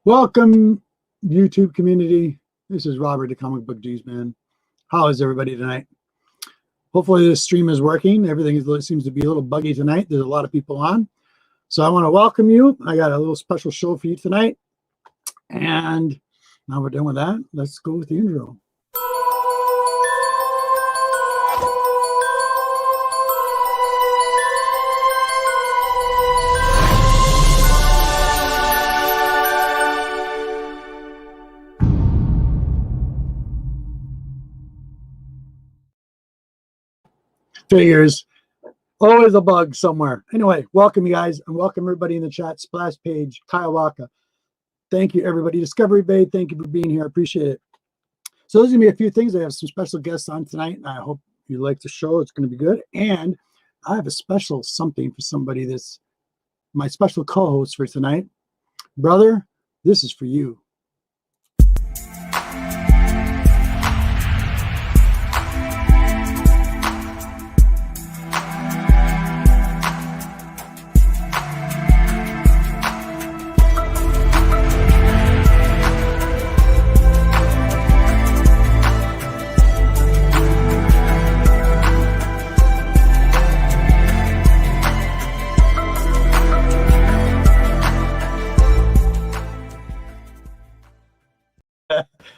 Welcome, YouTube community. This is Robert, the Comic Book Dudes Man. How is everybody tonight? Hopefully this stream is working. Everything seems to be a little buggy tonight. There's a lot of people on. So I want to welcome you. I got a little special show for you tonight. And now we're done with that. Let's go with the intro. Figures, always a bug somewhere. Anyway, welcome you guys, and welcome everybody in the chat. Splash Page, Kaiwaka. Thank you, everybody. Discovery Bay, thank you for being here. I appreciate it. So there's going to be a few things. I have some special guests on tonight, and I hope you like the show. It's going to be good. And I have a special something for somebody that's my special co-host for tonight. Brother, this is for you.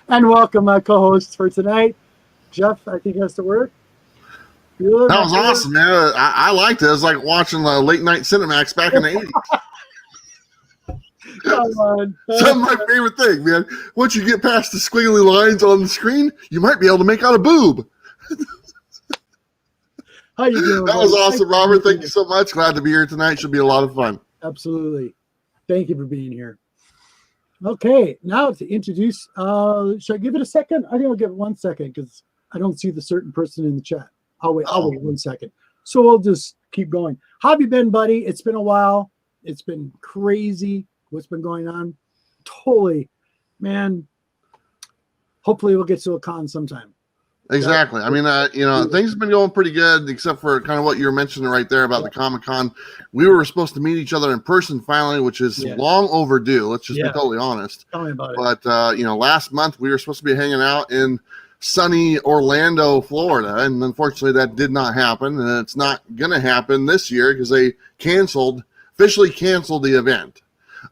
And welcome my co-host for tonight, Jeff. I think has to work. Bueller, that was awesome, man. I liked it. It was like watching late night Cinemax back in the 80s. Come on. Some of my favorite thing, man. Once you get past the squiggly lines on the screen, you might be able to make out a boob. How you doing? That was awesome, Robert. Thank you so much. Glad to be here tonight. Should be a lot of fun. Absolutely. Thank you for being here. Okay, now to introduce, should I give it a second? I think I'll give it 1 second because I don't see the certain person in the chat. I'll wait 1 second. So we'll just keep going. How have you been, buddy? It's been a while. It's been crazy what's been going on. Totally, man. Hopefully we'll get to a con sometime. Exactly. I mean, things have been going pretty good, except for kind of what you were mentioning right there about the Comic-Con. We were supposed to meet each other in person finally, which is long overdue. Let's just be totally honest. Tell me about it. But, last month we were supposed to be hanging out in sunny Orlando, Florida, and unfortunately that did not happen, and it's not going to happen this year because they officially canceled the event.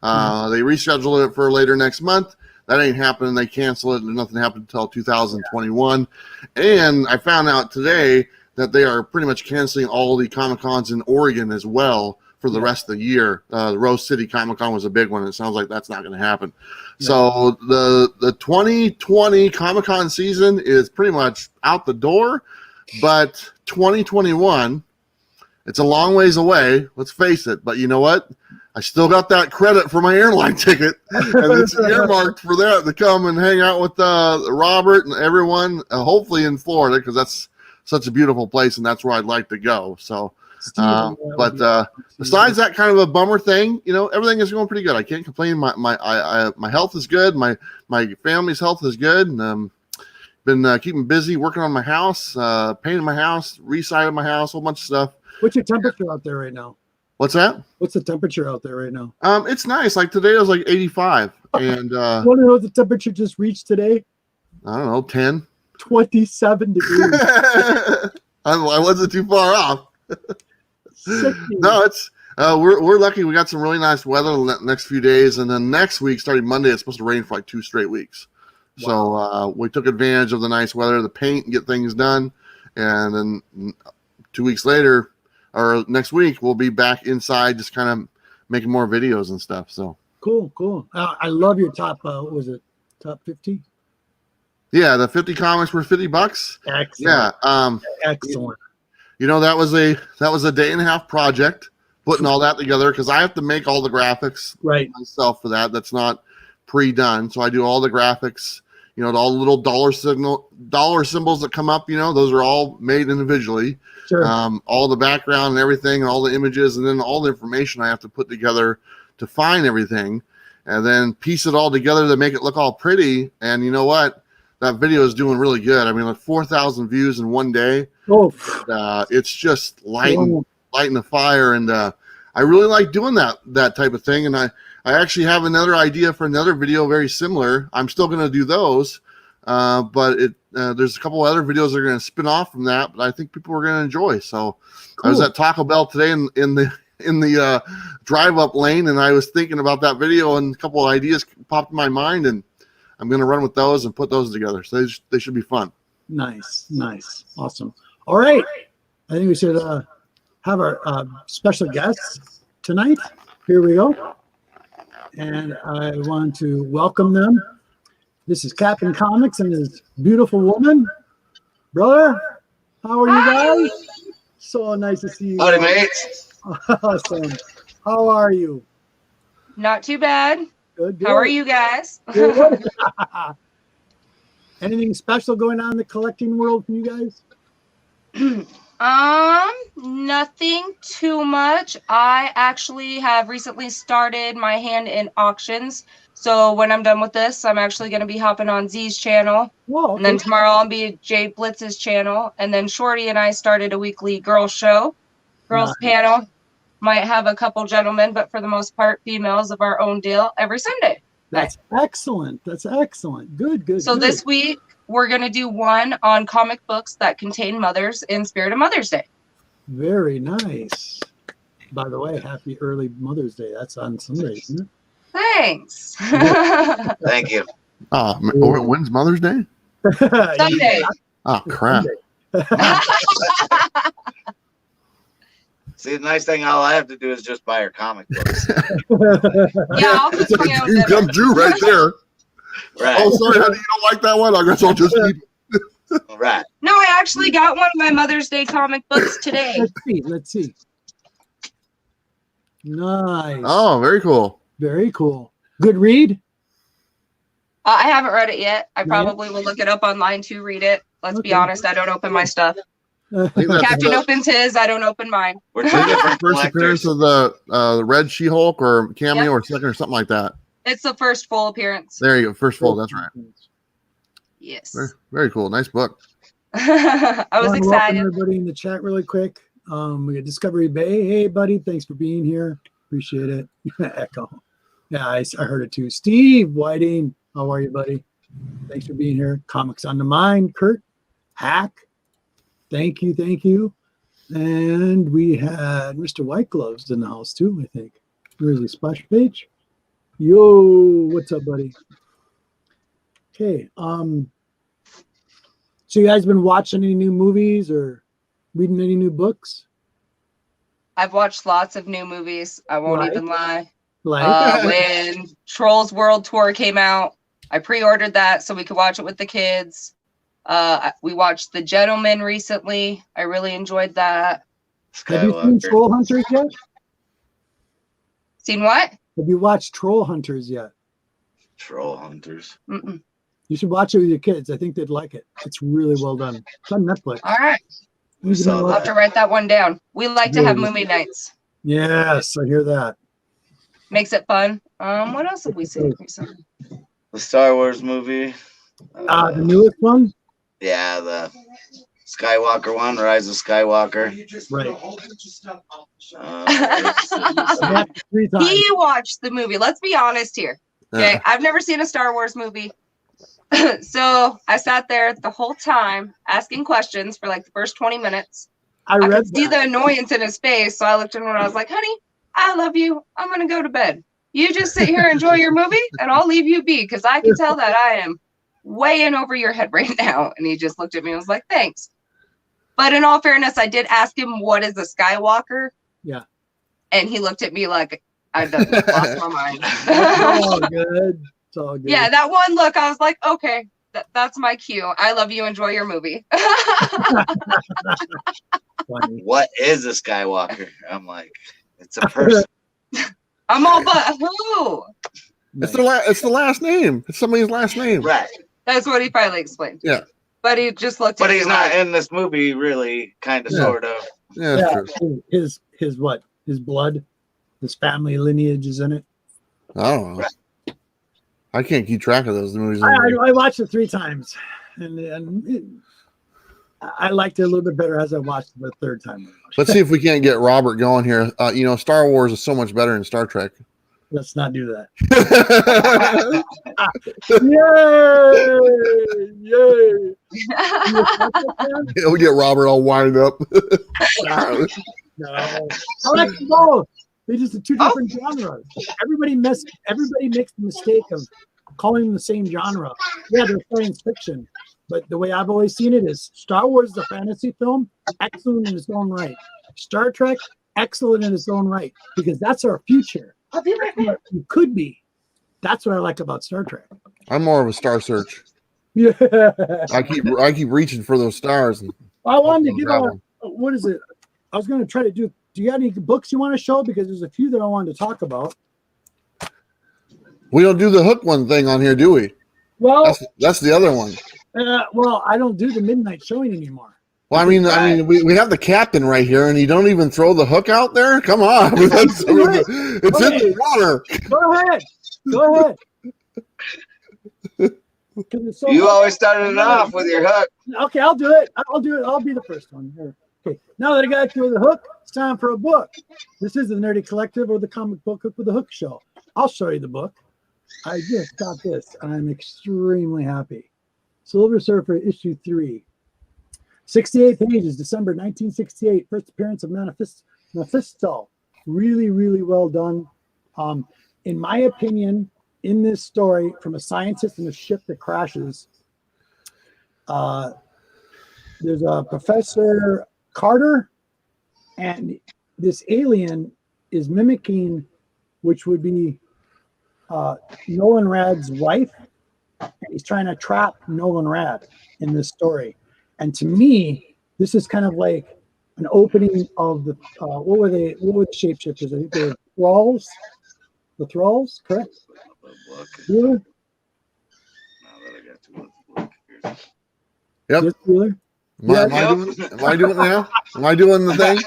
They rescheduled it for later next month. That ain't happening. They cancel it, and nothing happened until 2021. And I found out today that they are pretty much canceling all the Comic-Cons in Oregon as well for the rest of the year. The Rose City Comic-Con was a big one. It sounds like that's not going to happen. Yeah. So the 2020 Comic-Con season is pretty much out the door, but 2021, it's a long ways away. Let's face it. But you know what? I still got that credit for my airline ticket, and it's earmarked for that to come and hang out with Robert and everyone, hopefully in Florida, because that's such a beautiful place, and that's where I'd like to go. So, besides that kind of a bummer thing, everything is going pretty good. I can't complain. My health is good. My family's health is good, and been keeping busy working on my house, painting my house, residing my house, a whole bunch of stuff. What's your temperature out there right now? What's that? What's the temperature out there right now? It's nice. Like today it was like 85. And you want to know what the temperature just reached today? I don't know, 10. 27 degrees. I wasn't too far off. No, it's we're lucky. We got some really nice weather the next few days, and then next week, starting Monday, it's supposed to rain for like 2 straight weeks. Wow. So we took advantage of the nice weather to paint and get things done, and then 2 weeks later, or next week, we'll be back inside just kind of making more videos and stuff. So cool. I love your top, what was it, top 50? Yeah, the 50 comics were $50. Excellent. Yeah. Excellent. That was a day and a half project, putting all that together, because I have to make all the graphics myself for that. That's not pre-done. So I do all the graphics, all the little dollar symbols that come up, those are all made individually. Sure. All the background and everything, and all the images, and then all the information I have to put together to find everything, and then piece it all together to make it look all pretty. And you know what? That video is doing really good. I mean, like 4,000 views in one day. Oh, it's just lighting the fire, and I really like doing that type of thing. And I actually have another idea for another video very similar. I'm still going to do those, but there's a couple other videos that are going to spin off from that, but I think people are going to enjoy. So cool. I was at Taco Bell today in the drive-up lane, and I was thinking about that video, and a couple of ideas popped in my mind, and I'm going to run with those and put those together. So they should be fun. Nice. Awesome. All right. I think we should have our special guests tonight. Here we go. And I want to welcome them. This is Captain Comics and his beautiful woman. Brother, how are you guys? So nice to see you. Howdy, mates. Awesome. How are you? Not too bad. Good. How are you guys? Good. Anything special going on in the collecting world for you guys? Nothing too much. I actually have recently started my hand in auctions. So when I'm done with this, I'm actually going to be hopping on Z's channel. Whoa, okay. And then tomorrow I'll be at Jay Blitz's channel. And then Shorty and I started a weekly girls show, girls panel. Might have a couple gentlemen, but for the most part, females of our own deal every Sunday. That's excellent. That's excellent. Good. So this week, we're going to do one on comic books that contain mothers in spirit of Mother's Day. Very nice. By the way, happy early Mother's Day. That's on Sunday, isn't it? Thanks. Thank you. When's Mother's Day? Sunday. Oh, crap. See, the nice thing, all I have to do is just buy her comic books. Yeah, I'll put my own You come Drew right there. Right. Oh, sorry, honey, you don't like that one? I guess I'll just keep it. Right. No, I actually got one of my Mother's Day comic books today. Let's see. Nice. Oh, very cool. Very cool. Good read? I haven't read it yet. I probably will look it up online to read it. Let's be honest, I don't open my stuff. Captain opens his, I don't open mine. We're two different first appearance collectors. of the Red She-Hulk or cameo or second or something like that. It's the first full appearance. There you go. First full. That's right. Yes. Very, very cool. Nice book. I was Welcome excited. everybody in the chat really quick. We got Discovery Bay. Hey, buddy. Thanks for being here. Appreciate it. Echo. Yeah, I heard it too. Steve Whiting. How are you, buddy? Thanks for being here. Comics on the Mind. Kurt Hack. Thank you. And we had Mr. White Gloves in the house too, I think. Where's the splash page? Yo, what's up, buddy? Okay. So you guys been watching any new movies or reading any new books? I've watched lots of new movies. I won't even lie. Like When Trolls World Tour came out, I pre-ordered that so we could watch it with the kids. We watched The Gentleman recently. I really enjoyed that. have you seen Troll Hunters yet? Seen what? Have you watched Troll Hunters yet? Troll Hunters. Mm-mm. You should watch it with your kids. I think they'd like it. It's really well done. It's on Netflix. All right. You can I'll have to write that one down. We like to have movie nights. Yes, I hear that. Makes it fun. What else have we seen recently? The Star Wars movie. The newest one? Yeah, the Skywalker one, Rise of Skywalker. Right. Uh, 3 times. He watched the movie. Let's be honest here. Okay, I've never seen a Star Wars movie. So I sat there the whole time asking questions for like the first 20 minutes. I could see the annoyance in his face. So I looked at him and I was like, honey, I love you. I'm going to go to bed. You just sit here and enjoy your movie and I'll leave you be because I can tell that I am way in over your head right now. And he just looked at me and was like, thanks. But in all fairness, I did ask him, what is a Skywalker? Yeah. And he looked at me like I done lost my mind. It's all good. It's all good. Yeah, that one look, I was like, okay, that's my cue. I love you. Enjoy your movie. Funny. what is a Skywalker? I'm like, it's a person. I'm all but who? It's the last name. It's somebody's last name. Right. That's what he finally explained. Yeah. But he just looked at But me he's not like, in this movie, really, kind of, Yeah. sort of. Yeah, that's true. His what? His blood, his family lineage is in it. I don't know. Right. I can't keep track of those movies. I watched it 3 times, and I liked it a little bit better as I watched it the third time. Let's see if we can't get Robert going here. Star Wars is so much better than Star Trek. Let's not do that. Yay! Yay! We get Robert all wind up. No. I like them both. They're just two different genres. Everybody makes the mistake of calling them the same genre. Yeah, they're science fiction. But the way I've always seen it is Star Wars is a fantasy film, excellent in its own right. Star Trek, excellent in its own right, because that's our future. I'll be right back. You could be. That's what I like about Star Trek. I'm more of a Star Search. Yeah. I keep reaching for those stars. And I wanted to give out, what is it? I was going to try to do you got any books you want to show? Because there's a few that I wanted to talk about. We don't do the hook one thing on here, do we? Well, that's the other one. Well, I don't do the midnight showing anymore. Well, I mean, we have the captain right here, and you don't even throw the hook out there. Come on, it's in the water. Go ahead. So you always started it off with your hook. Okay, I'll do it. I'll be the first one here. Okay, now that I got you with the hook, it's time for a book. This is the Nerdy Collective or the Comic Book Hook with the Hook show. I'll show you the book. I just got this, and I'm extremely happy. Silver Surfer issue 3. 68 pages, December 1968. First appearance of Mephisto. Really, really well done. In my opinion, in this story, from a scientist in a ship that crashes, there's a Professor Carter, and this alien is mimicking, which would be Nolan Rad's wife. He's trying to trap Nolan Rad in this story. And to me, this is kind of like an opening of the what were the shapeshifters? I think they were Thralls. The Thralls, correct? Yeah. Yep. Am I doing it now? Am I doing the thing?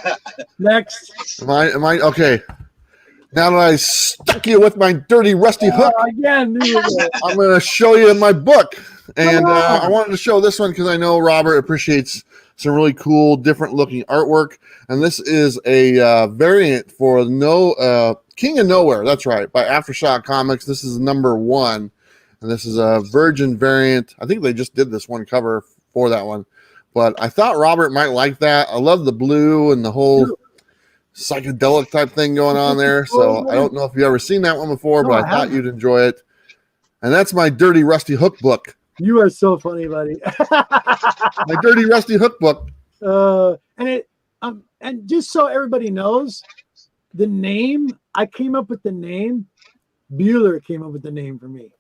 Next. Am I okay? Now that I stuck you with my dirty, rusty hook, again, I'm going to show you my book. And I wanted to show this one because I know Robert appreciates some really cool, different-looking artwork. And this is a variant for King of Nowhere. That's right, by Aftershock Comics. This is #1. And this is a Virgin variant. I think they just did this one cover for that one. But I thought Robert might like that. I love the blue and the whole psychedelic type thing going on there. So I don't know if you've ever seen that one before, but I thought you'd enjoy it. And that's my Dirty Rusty Hook book. You are so funny, buddy. My Dirty Rusty Hook book. And just so everybody knows, the name, I came up with the name. Bueller came up with the name for me.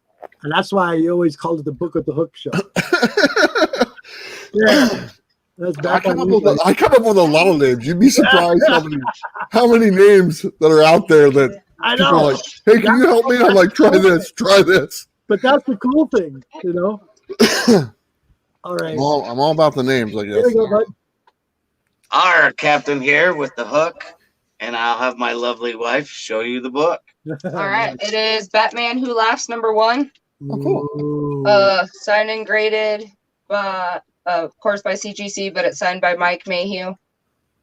And that's why I always called it the Book with the Hook show. Yeah. That's I come up with a lot of names. You'd be surprised how many names that are out there that I know. People are like, hey, can you help me? I'm like, try this. But that's the cool thing, you know? All right. I'm all about the names, I guess. There you go, bud. Our captain here with the hook, and I'll have my lovely wife show you the book. All right. It is Batman Who Laughs #1. Oh, cool. Signed and graded by, of course, by CGC, but it's signed by Mike Mayhew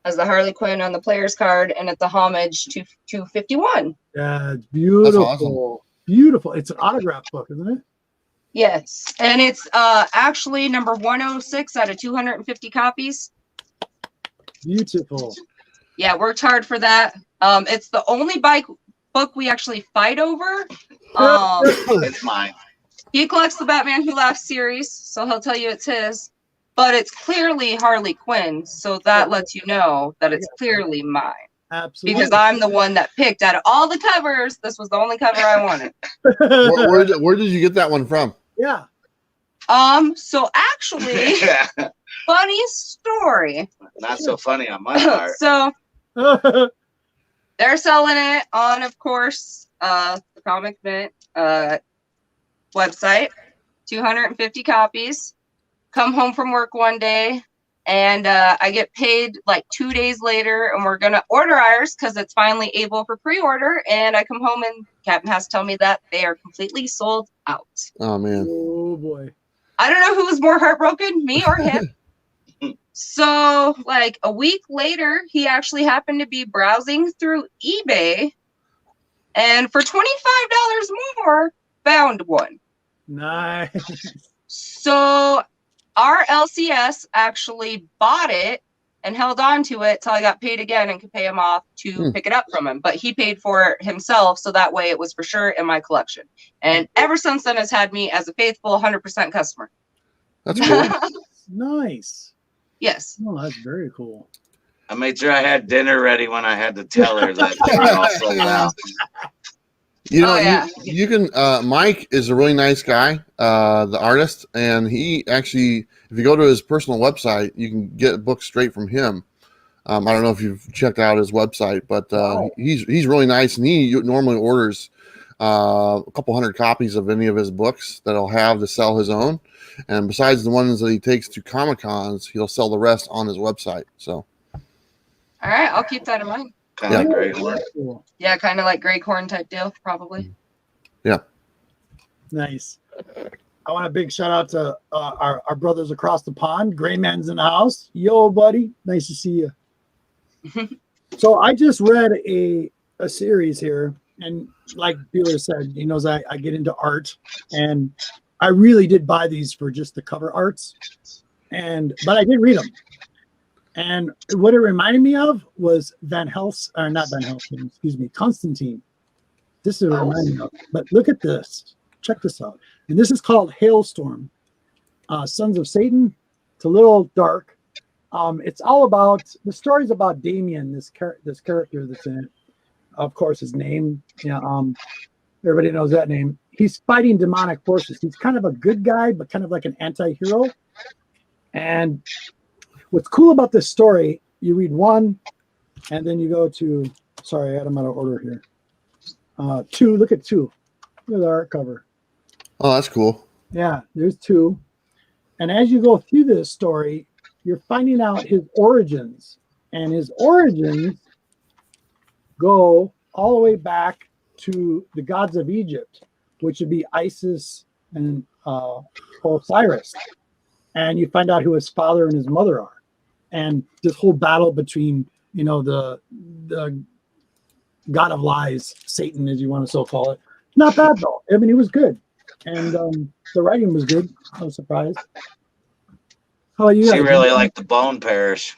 as the Harley Quinn on the player's card, and it's a homage to 251. Yeah, it's beautiful. That's awesome. Beautiful. It's an autograph book, isn't it? Yes, and it's actually number 106 out of 250 copies. Beautiful. Yeah, worked hard for that. It's the only book we actually fight over. It's mine. He collects the Batman Who Laughs series, so he'll tell you it's his. But it's clearly Harley Quinn, so that lets you know that it's clearly mine. Absolutely. Because I'm the one that picked out of all the covers. This was the only cover I wanted. Where did you get that one from? Yeah. So actually, funny story. Not so funny on my part. So they're selling it on, of course, the Comic Mint website. 250 copies. Come home from work one day, and I get paid like 2 days later, and we're gonna order ours because it's finally able for pre-order. And I come home, and Captain has to tell me that they are completely sold out. Oh man. Oh boy. I don't know who was more heartbroken, me or him. So like a week later, he actually happened to be browsing through eBay And for $25 more, found one. Nice. So our LCS actually bought it and held on to it till I got paid again and could pay him off to pick it up from him. But he paid for it himself, so that way it was for sure in my collection. And ever since then has had me as a faithful 100% customer. That's cool. Nice. Yes. Oh, that's very cool. I made sure I had dinner ready when I had to tell her that they were all sold out. You know, Oh, yeah. you can. Mike is a really nice guy, the artist, and he actually, if you go to his personal website, you can get books straight from him. I don't know if you've checked out his website, but he's really nice, and he normally orders a couple hundred copies of any of his books that he'll have to sell his own. And besides the ones that he takes to Comic-Cons, he'll sell the rest on his website. So, All right, I'll keep that in mind. Kind of great. Cool. Yeah, kind of like Grey Corn type deal, probably. yeah. Nice. I want a big shout out to our brothers across the pond. Gray Man's in the house. Yo, buddy. Nice to see you. So I just read a series here, and like Bueller said, he knows I get into art, and I really did buy these for just the cover arts, but I did read them. And what it reminded me of was Van Helsing, or not Van Helsing, excuse me, Constantine. This is what it reminded me of. But look at this. Check this out. And this is called Hailstorm, Sons of Satan. It's a little dark. It's all about, the story's about Damien, this character that's in it. Of course, his name, everybody knows that name. He's fighting demonic forces. He's kind of a good guy, but kind of like an anti-hero. And what's cool about this story, you read 1, and then you go to, sorry, I had them out of order here. 2, look at 2. Look at the art cover. Oh, that's cool. Yeah, there's 2. And as you go through this story, you're finding out his origins. And his origins go all the way back to the gods of Egypt, which would be Isis and Osiris. And you find out who his father and his mother are. And this whole battle between, the god of lies, Satan, as you want to so call it. Not bad, though. I mean, it was good. And the writing was good. I was surprised. How about you? She really liked the Bone Parish.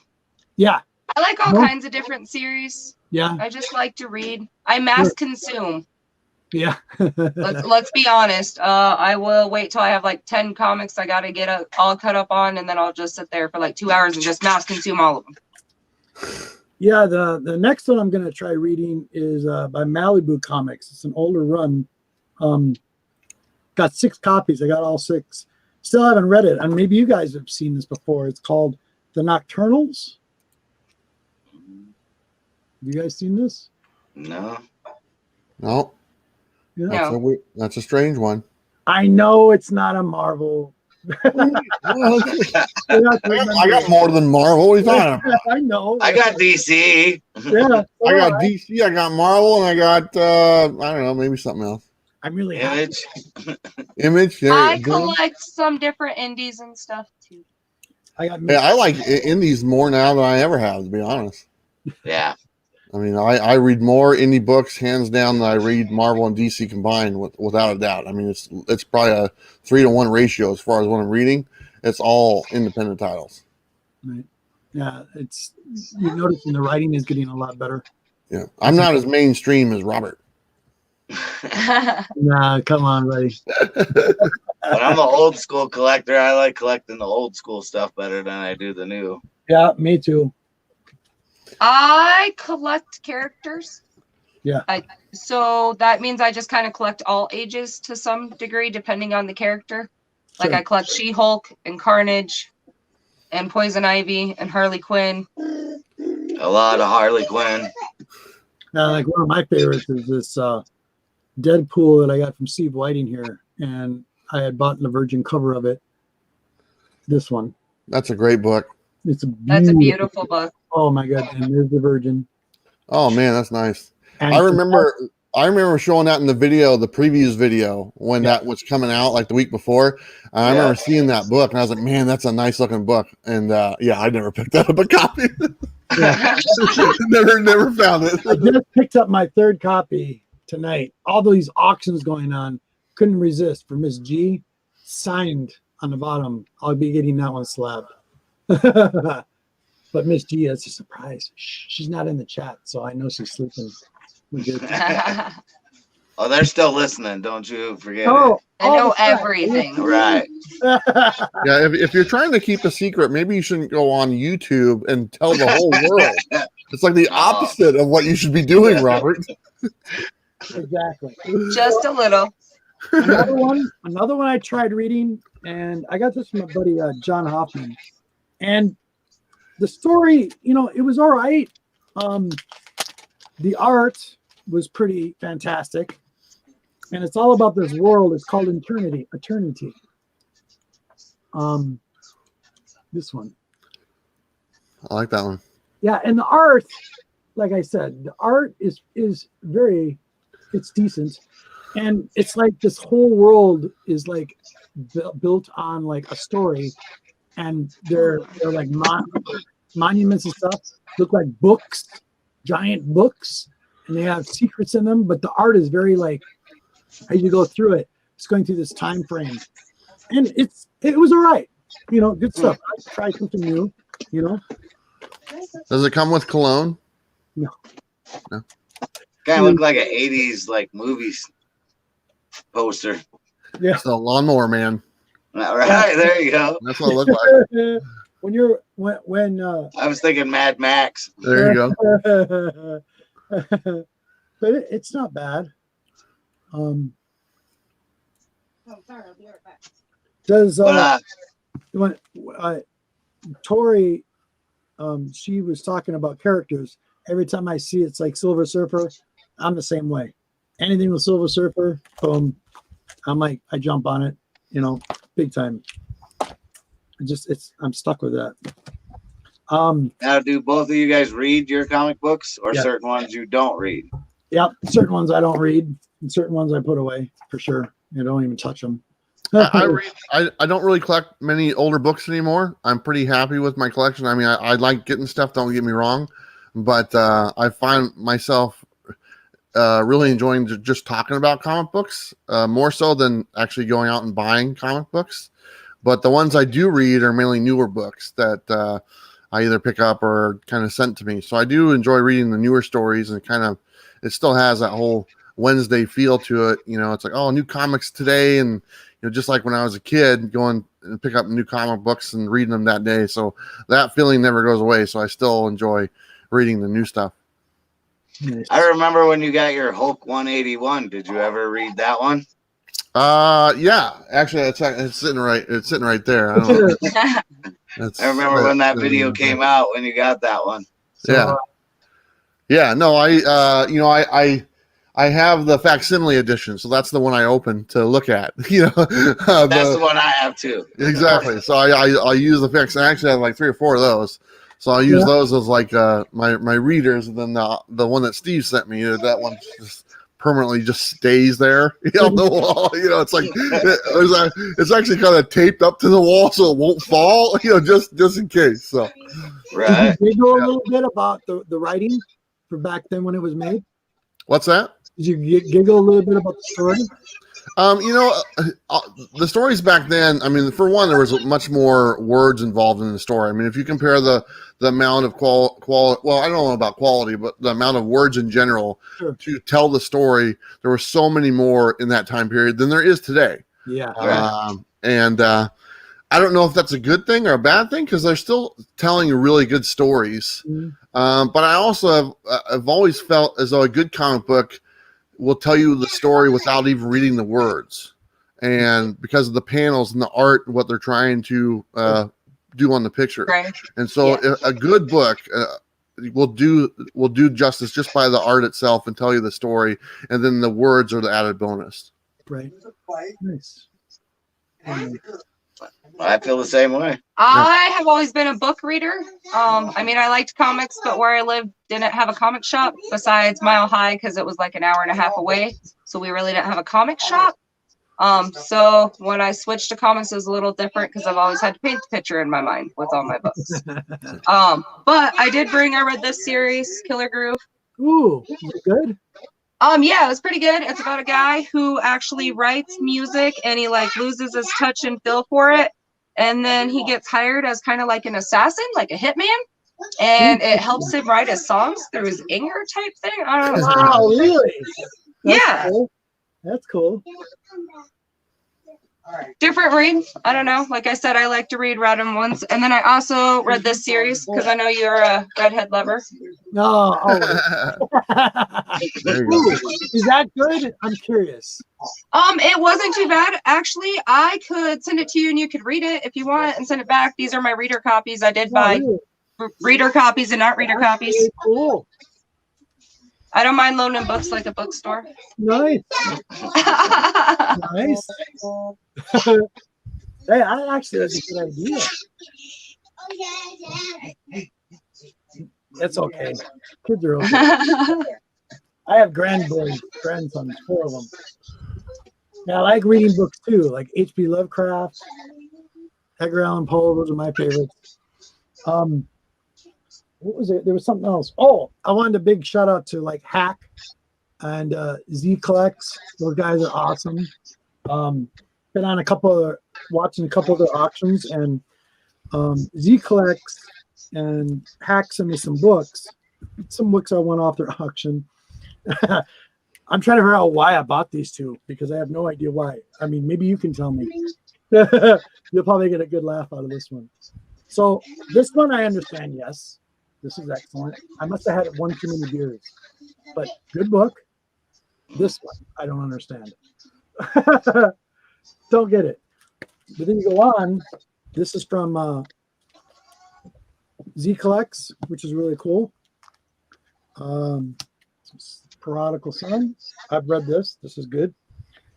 Yeah. I like all kinds of different series. Yeah. I just like to read. I mass consume. Yeah. Let's be honest. I will wait till I have like 10 comics I got to get all cut up on, and then I'll just sit there for like 2 hours and just mass consume all of them. Yeah, the next one I'm going to try reading is by Malibu Comics. It's an older run. Got 6 copies. I got all 6. Still haven't read it. And maybe you guys have seen this before. It's called The Nocturnals. Have you guys seen this? No. No. Yeah. No. That's a strange one. I know it's not a Marvel. I got more than Marvel. What are you talking about? I know. I got DC. Yeah. I got DC, I got Marvel, and I got I don't know, maybe something else. I'm really happy. Image. Image. There I you go. collect some different indies and stuff too. I like indies more now than I ever have, to be honest. Yeah. I mean, I read more indie books hands down than I read Marvel and DC combined, without a doubt. I mean, it's probably a 3-to-1 ratio as far as what I'm reading. It's all independent titles. Right. Yeah, you're noticing the writing is getting a lot better. Yeah, I'm not as mainstream as Robert. Nah, come on, buddy. But I'm an old school collector. I like collecting the old school stuff better than I do the new. Yeah, me too. I collect characters. Yeah. So that means I just kind of collect all ages to some degree, depending on the character. Like Sure. I collect She-Hulk and Carnage and Poison Ivy and Harley Quinn. A lot of Harley Quinn. Like one of my favorites is this Deadpool that I got from Steve Whiting here, and I had bought the Virgin cover of it. This one. That's a great book. That's a beautiful book. Oh my God! And there's the Virgin. Oh man, that's nice. And I remember showing that in the previews video when that was coming out like the week before. I remember seeing that book and I was like, man, that's a nice looking book. And I never picked up a copy. Yeah. never found it. I just picked up my 3rd copy tonight. All these auctions going on. Couldn't resist for Miss G. Signed on the bottom. I'll be getting that one slabbed. But Miss G, that's a surprise. She's not in the chat, so I know she's sleeping. We good. Oh, they're still listening. Don't you forget. Oh, I know everything. Right. Yeah, if you're trying to keep a secret, maybe you shouldn't go on YouTube and tell the whole world. It's like the opposite of what you should be doing, Robert. Exactly. Just a little. Another one I tried reading, and I got this from my buddy John Hoffman. And the story, it was all right. The art was pretty fantastic. And it's all about this world. It's called Eternity. This one. I like that one. Yeah, and the art, like I said, the art is very, it's decent. And it's like this whole world is like built on like a story. And they're like monuments and stuff. Look like books, giant books. And they have secrets in them. But the art is very like, as you go through it, it's going through this time frame, and it was all right, good stuff. I tried something new, Does it come with cologne? No. No. Kind of look like an 80s like movies poster. Yeah. It's the Lawnmower Man. All right, there you go. That's what it looked like. when I was thinking Mad Max. There you go. But it's not bad. Does Tori? She was talking about characters. Every time I see it's like Silver Surfer, I'm the same way. Anything with Silver Surfer, boom, I jump on it, big time. I'm stuck with that. Now, do both of you guys read your comic books, or Yeah. certain ones you don't read? Yep, certain ones I don't read, and certain ones I put away for sure. I don't even touch them. I don't really collect many older books anymore. I'm pretty happy with my collection. I mean, I like getting stuff, don't get me wrong, but I find myself really enjoying just talking about comic books, more so than actually going out and buying comic books. But the ones I do read are mainly newer books that I either pick up or kind of sent to me. So I do enjoy reading the newer stories, and it still has that whole Wednesday feel to it. It's like, oh, new comics today. And, just like when I was a kid, going and pick up new comic books and reading them that day. So that feeling never goes away. So I still enjoy reading the new stuff. Nice. I remember when you got your Hulk 181. Did you ever read that one? Yeah, actually it's sitting right there. I remember when that video came out when you got that one. So, yeah. No, I have the facsimile edition, so that's the one I open to look at. That's the one I have too. Exactly. So I use the fax. I actually have like 3 or 4 of those. So I use those as like my readers, and then the one that Steve sent me, that one just permanently just stays there on the wall. It's like it's actually kind of taped up to the wall so it won't fall. Just in case. So right. Did you giggle a little bit about the writing for back then when it was made? What's that? Did you giggle a little bit about the story? The stories back then, I mean, for one, there was much more words involved in the story. I mean, if you compare the amount of well, I don't know about quality, but the amount of words in general to tell the story, there were so many more in that time period than there is today. Yeah. And I don't know if that's a good thing or a bad thing, because they're still telling really good stories. Mm-hmm. But I also have always felt as though a good comic book will tell you the story without even reading the words, and because of the panels and the art and what they're trying to do on the picture. Right. And so a good book will do justice just by the art itself and tell you the story, and then the words are the added bonus. Right. Nice. I feel the same way. I have always been a book reader. I mean, I liked comics, but where I lived didn't have a comic shop besides Mile High, because it was like an hour and a half away. So we really didn't have a comic shop. So when I switched to comics, it was a little different because I've always had to paint the picture in my mind with all my books. But I read this series, Killer Groove. Ooh, is it good? Yeah, it was pretty good. It's about a guy who actually writes music and he like loses his touch and feel for it. And then he gets hired as kind of like an assassin, like a hitman. And it helps him write his songs through his anger type thing. I don't know. Wow, really? That's Yeah. cool. That's cool. Different read. I don't know. Like I said, I like to read random ones. And then I also read this series because I know you're a redhead lover. No. There you go. Is that good? I'm curious. It wasn't too bad. Actually, I could send it to you and you could read it if you want and send it back. These are my reader copies. I did buy reader copies and not reader copies. Really cool. I don't mind loaning books like a bookstore. Nice. Nice. Hey, actually, that's a good idea. It's okay. Kids are okay. I have grandsons, 4 of them. Now, I like reading books too, like H.P. Lovecraft, Edgar Allan Poe. Those are my favorites. What was it? There was something else. Oh, I wanted a big shout out to like Hack and Z Collects. Those guys are awesome. Been on watching a couple of their auctions, and Z Collects and Hack sent me some books. Some books I went off their auction. I'm trying to figure out why I bought these two because I have no idea why. I mean, maybe you can tell me. You'll probably get a good laugh out of this one. So this one I understand, yes. This is excellent. I must have had one too many beers. But good book. This one, I don't understand. Don't get it. But then you go on. This is from Z Collects, which is really cool. Prodigal Son. I've read this. This is good.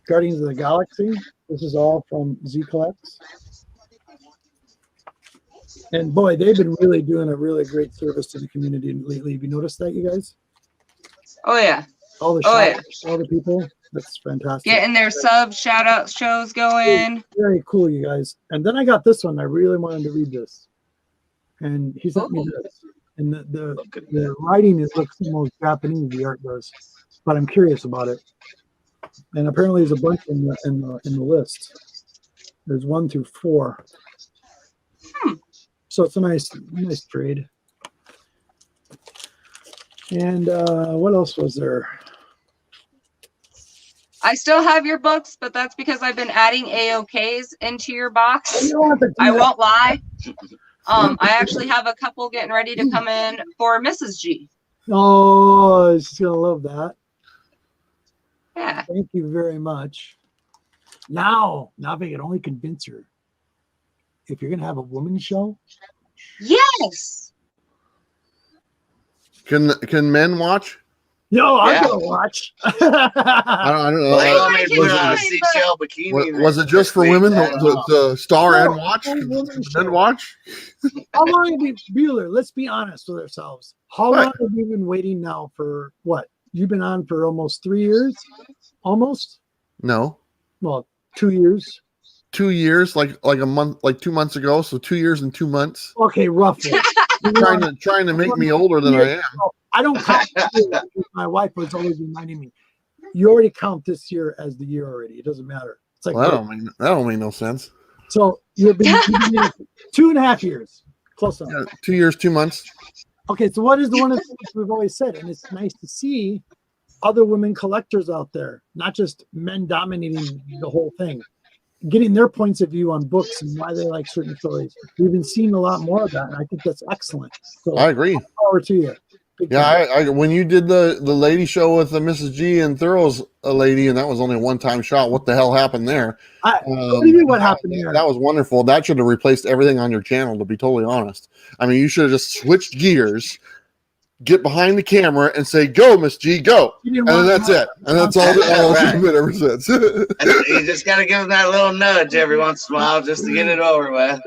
Guardians of the Galaxy. This is all from Z Collects. And boy, they've been really doing a really great service to the community lately. Have you noticed that, you guys? Oh yeah. All the all the people. That's fantastic. Getting their sub shout out shows going. Very cool, you guys. And then I got this one. I really wanted to read this. And he sent me this. And the writing looks almost Japanese, the art does. But I'm curious about it. And apparently there's a bunch in the list. There's 1 through 4. So it's a nice trade. And what else was there? I still have your books, but that's because I've been adding AOKs into your box. I won't lie. I actually have a couple getting ready to come in for Mrs. G. Oh, she's gonna love that. Yeah. Thank you very much. Now if I could only convince her. If you're gonna have a woman's show, yes. Can men watch? No, I'm gonna watch. I don't know. Was it just for women to star and watch? Men watch? How long have you, Bueller? Let's be honest with ourselves. How long have you been waiting now for what? You've been on for almost 3 years? Almost? No. Well, 2 years. 2 years, like a month, like 2 months ago. So 2 years and 2 months. Okay, roughly. trying to make me older than I am. I don't count. My wife was always reminding me. You already count this year as the year already. It doesn't matter. It's like that don't make no sense. So you've been 2.5 years. Close enough. Yeah, 2 years, 2 months. Okay, so what is the one of the things we've always said, and it's nice to see other women collectors out there, not just men dominating the whole thing, getting their points of view on books and why they like certain stories. We've been seeing a lot more of that, and I think that's excellent. So I agree. Power to you. Yeah, I when you did the lady show with the Mrs. G and THORO's a lady, and that was only a one-time shot. What the hell happened there? What do you mean? What happened there? That was wonderful. That should have replaced everything on your channel. To be totally honest, I mean, you should have just switched gears, get behind the camera, and say, "Go, Miss G, go," and then that's it. And that's all it's been ever since. You just got to give them that little nudge every once in a while just to get it over with.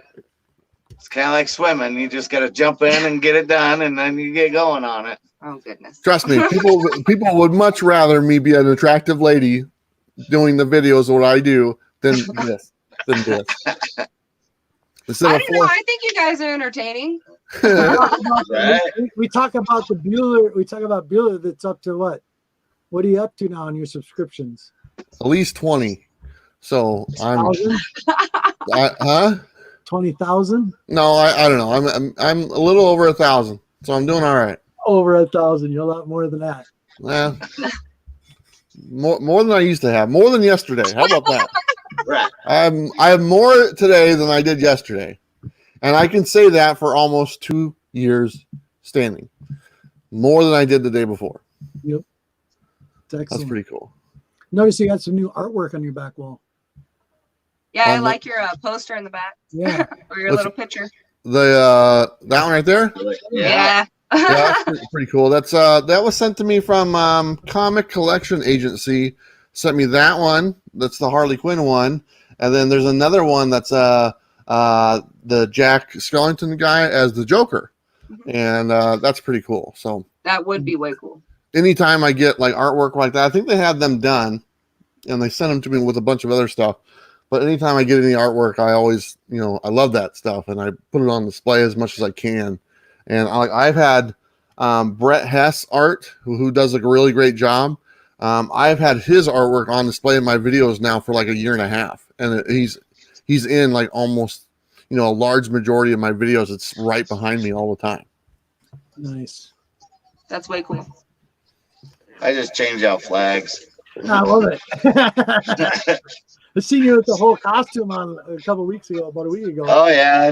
It's kind of like swimming. You just got to jump in and get it done, and then you get going on it. Oh, goodness. Trust me, people would much rather me be an attractive lady doing the videos of what I do than this. I don't know. I think you guys are entertaining. Right. We talk about the Bueller. We talk about Bueller that's up to what? What are you up to now on your subscriptions? At least 20. So I'm 20,000? No, I don't know. I'm a little over 1,000. So I'm doing all right. Over 1,000. You're a lot more than that. Yeah. More than I used to have. More than yesterday. How about that? Right. I have more today than I did yesterday. And I can say that for almost 2 years standing. More than I did the day before. Yep. That's That's pretty cool. Notice you got some new artwork on your back wall. Yeah, I like your poster in the back. Yeah. Or your little picture. That one right there? Yeah. Yeah, that's pretty cool. That's that was sent to me from Comic Collection Agency. Sent me that one. That's the Harley Quinn one. And then there's another one that's the Jack Skellington guy as the Joker. And that's pretty cool. So that would be way cool. Anytime I get like artwork like that, I think they had them done and they sent them to me with a bunch of other stuff. But anytime I get any artwork, I always, I love that stuff and I put it on display as much as I can. And I've had Brett Hess art, who does a really great job. I've had his artwork on display in my videos now for like a year and a half, and he's in like almost a large majority of my videos. It's right behind me all the time. Nice. That's way cool. I just change out flags. I love it. I seen you with the whole costume on about a week ago. Oh yeah.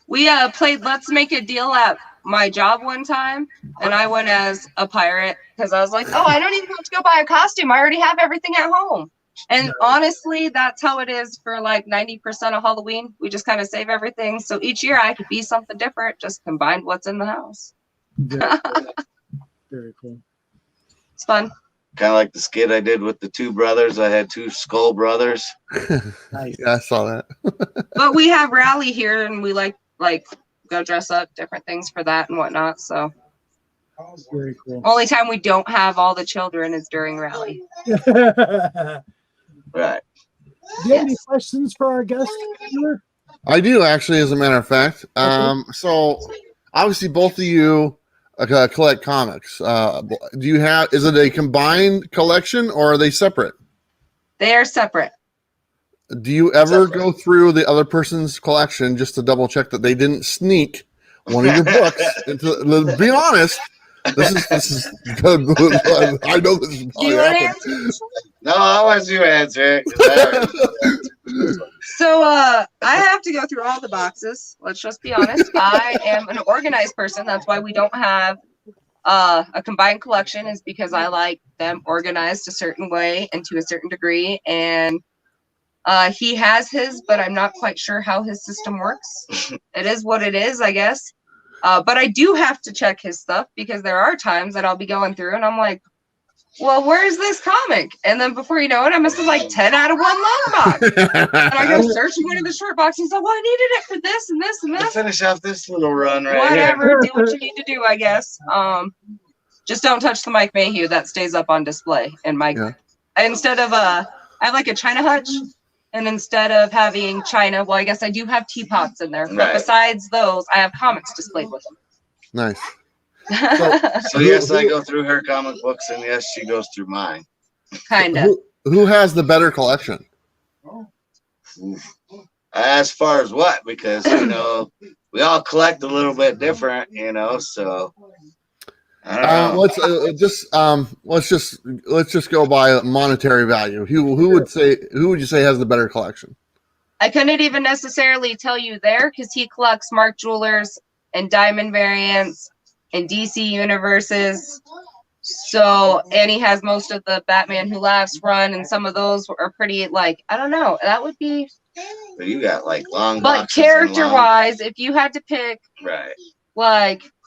We played Let's Make a Deal at my job one time, and I went as a pirate because I was like, oh, I don't even have to go buy a costume. I already have everything at home. And honestly, that's how it is for like 90% of Halloween. We just kind of save everything. So each year I could be something different, just combine what's in the house. Very cool. Very cool. It's fun. Kind of like the skit I did with the two brothers. I had two skull brothers. Nice. Yeah, I saw that. But we have rally here, and we like go dress up, different things for that and whatnot. So very cool. Only time we don't have all the children is during rally. Right. Do you have any questions for our guest? I do actually, as a matter of fact. So obviously both of you collect comics. Is it a combined collection or are they separate? They are separate. Do you ever go through the other person's collection just to double check that they didn't sneak one of your books into? Be honest. This is good. I know this is probably happened. No, I want you to answer it. So I have to go through all the boxes. Let's just be honest. I am an organized person. That's why we don't have a combined collection, is because I like them organized a certain way and to a certain degree. And he has his, but I'm not quite sure how his system works. It is what it is, I guess. But I do have to check his stuff because there are times that I'll be going through and I'm like, well, where's this comic? And then before you know it, I must have like 10 out of one long box. And I go searching one of the short boxes. He's like, well, I needed it for this and this and this. Let's finish off this little run right Whatever, here. do what you need to do, I guess. Just don't touch the Mike Mayhew. That stays up on display. And instead of, I have like a China hutch. And instead of having China, well, I guess I do have teapots in there. But besides those, I have comics displayed with them. Nice. So yes, I go through her comic books, and yes, she goes through mine. Kind of. Who has the better collection? As far as what? Because we all collect a little bit different, so I don't know. Let's just go by monetary value. Who would you say has the better collection? I couldn't even necessarily tell you there because he collects Mark Jewelers and Diamond variants and DC universes. So, and he has most of the Batman Who Laughs run, and some of those are pretty I don't know. That would be. But you got long. But character-wise, if you had to pick,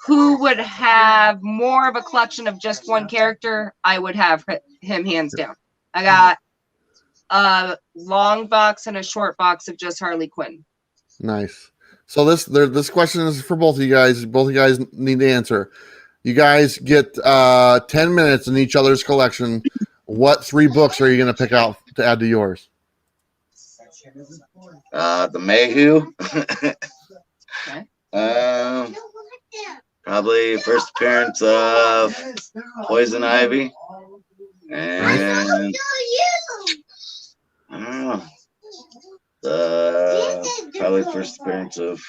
who would have more of a collection of just one character, I would have him hands down. I got a long box and a short box of just Harley Quinn. Nice. So this question is for both of you guys. Both of you guys need to answer. You guys get 10 minutes in each other's collection. What 3 books are you going to pick out to add to yours? The Mayhew. Okay. Probably first appearance of Poison Ivy. And I don't know. Probably first appearance of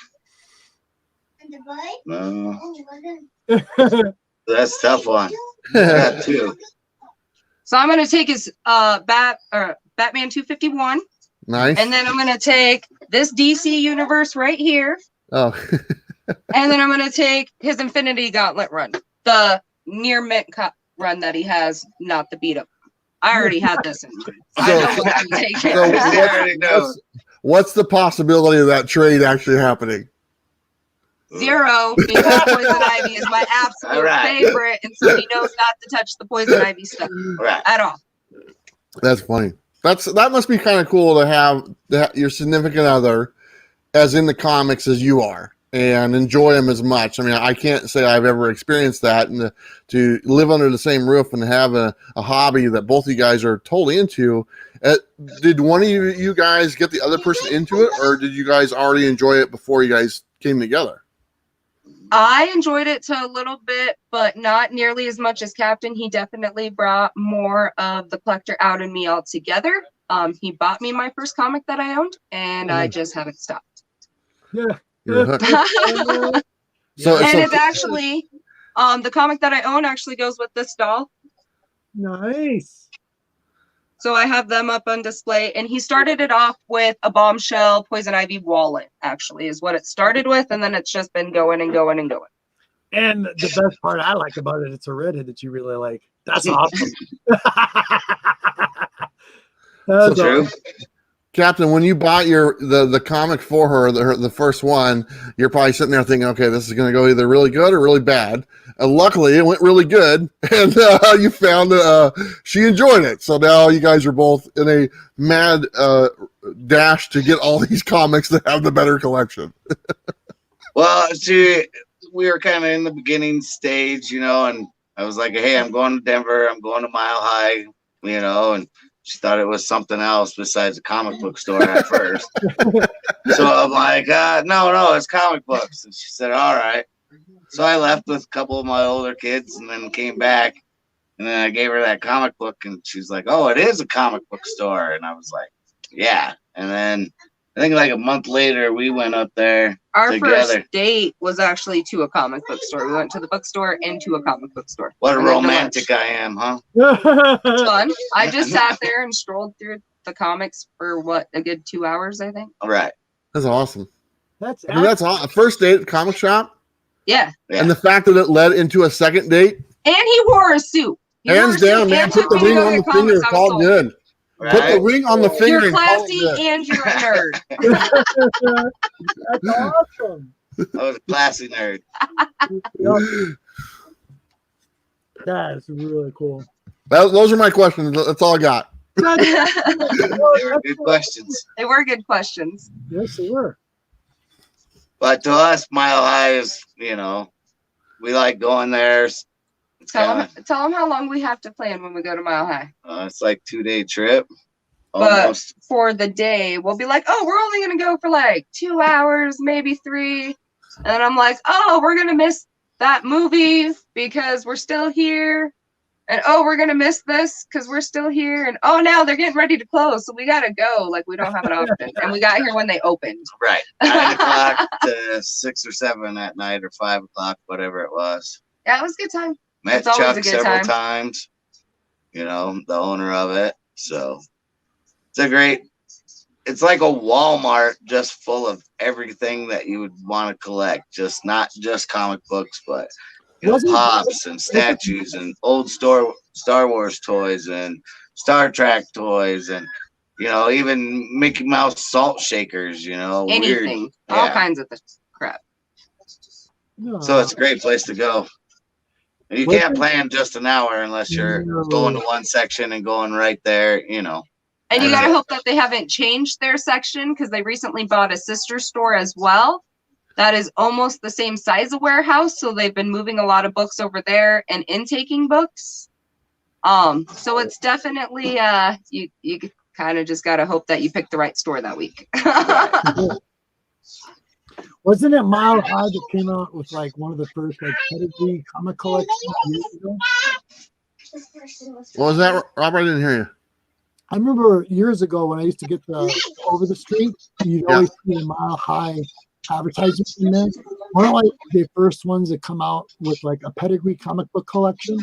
no. That's a tough one. Got two. So I'm gonna take his Batman 251. Nice. And then I'm gonna take this DC universe right here. Oh. And then I'm gonna take his Infinity Gauntlet run, the near mint run that he has, not the beat up. I already had this in mind. I know what I'm taking. So what's the possibility of that trade actually happening? 0, because Poison Ivy is my absolute favorite, and so he knows not to touch the Poison Ivy stuff at all. That's funny. That must be kind of cool to have your significant other as in the comics as you are and enjoy them as much. I mean, I can't say I've ever experienced that, and to live under the same roof and have a hobby that both of you guys are totally into. Did one of you guys get the other person into it, or did you guys already enjoy it before you guys came together? I enjoyed it to a little bit, but not nearly as much as Captain. He definitely brought more of the collector out in me altogether. He bought me my first comic that I owned, and I just haven't stopped. Yeah. And it's actually, the comic that I own actually goes with this doll. Nice. So I have them up on display, and he started it off with a Bombshell Poison Ivy wallet, actually, is what it started with, and then it's just been going and going and going. And the best part I like about it, it's a redhead that you really like. That's awesome. That's true. Awesome. Captain, when you bought the comic for her, the first one, you're probably sitting there thinking, okay, this is going to go either really good or really bad. And luckily, it went really good, and you found she enjoyed it. So now you guys are both in a mad dash to get all these comics that have the better collection. Well, we were kind of in the beginning stage, and I was like, hey, I'm going to Denver. I'm going to Mile High, and she thought it was something else besides a comic book store at first. So I'm like, no, it's comic books. And she said, all right. So I left with a couple of my older kids and then came back. And then I gave her that comic book and she's like, oh, it is a comic book store. And I was like, yeah. And then I think like a month later, we went up there together. First date was actually to a comic book store. We went to the bookstore and to a comic book store. What a romantic I am, huh? It's fun. I just sat there and strolled through the comics for a good 2 hours, I think. All right. That's awesome. That's awesome. First date at the comic shop? Yeah. And the fact that it led into a second date? And he wore a suit. Hands down, man. Put the ring on the finger. It's all good. Right. Put the ring on the finger. You're classy and you're a nerd. That's awesome. I was a classy nerd. That's really cool. Those are my questions. That's all I got. They were good questions. They were good questions. Yes, they were. But to us, Mile High is, we like going there. Tell them how long we have to plan when we go to Mile High. It's like 2-day trip. Almost. But for the day, we'll be like, oh, we're only going to go for like 2 hours, maybe 3. And I'm like, oh, we're going to miss that movie because we're still here. And oh, we're going to miss this because we're still here. And oh, now they're getting ready to close. So we got to go. Like, we don't have an option. And we got here when they opened. Right. 9 o'clock to 6 or 7 at night or 5 o'clock, whatever it was. Yeah, it was a good time. Met Chuck several times, the owner of it. So it's like a Walmart just full of everything that you would want to collect. Just not just comic books, but pops and statues and old Star Wars toys and Star Trek toys and even Mickey Mouse salt shakers, anything, weird. All kinds of crap. So it's a great place to go. You can't plan just an hour unless you're going to one section and going right there, And you got to hope that they haven't changed their section because they recently bought a sister store as well. That is almost the same size of warehouse. So they've been moving a lot of books over there and intaking books. So it's definitely, you kind of just got to hope that you pick the right store that week. Wasn't it Mile High that came out with like one of the first like pedigree comic collections years ago? What was that, Robert? I didn't hear you. I remember years ago when I used to get the over the street, you'd always see the Mile High advertisements in there. One of like the first ones that come out with like a pedigree comic book collection.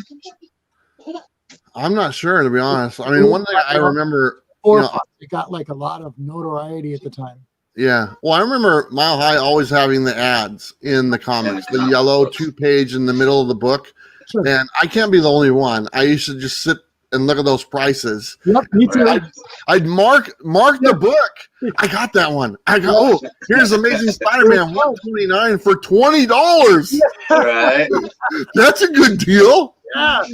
I'm not sure, to be honest. I mean, one thing I remember, it got like a lot of notoriety at the time. Yeah. Well, I remember Mile High always having the ads in the comics, the yellow 2-page in the middle of the book. Sure. And I can't be the only one. I used to just sit and look at those prices. Yep, me too. I'd mark the book. I got that one. I go, here's Amazing Spider-Man 129 for $20. Right. That's a good deal. Yeah.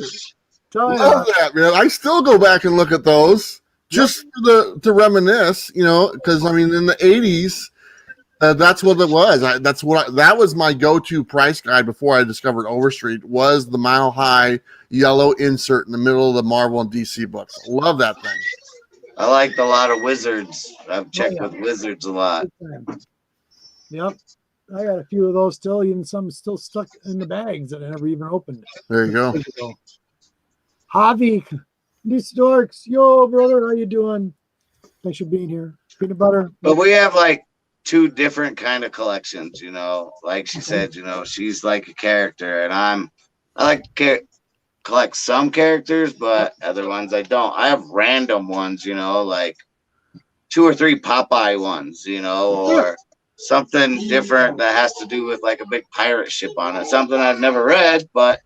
Love that, man. I still go back and look at those just to reminisce, because I mean, in the 80s, that's what it was. That was my go-to price guide before I discovered Overstreet, was the Mile High yellow insert in the middle of the Marvel and DC books. Love that thing. I liked a lot of Wizards. I've checked with Wizards a lot. Yep. I got a few of those still, even some still stuck in the bags that I never even opened. There you go. Javi, these dorks. Yo, brother, how you doing? Thanks for being here. Peanut butter. But we have like two different kind of collections, like she said, she's like a character, and I like to collect some characters, but other ones I don't. I have random ones, like 2 or 3 Popeye ones, or something different that has to do with like a big pirate ship on it. Something I've never read, but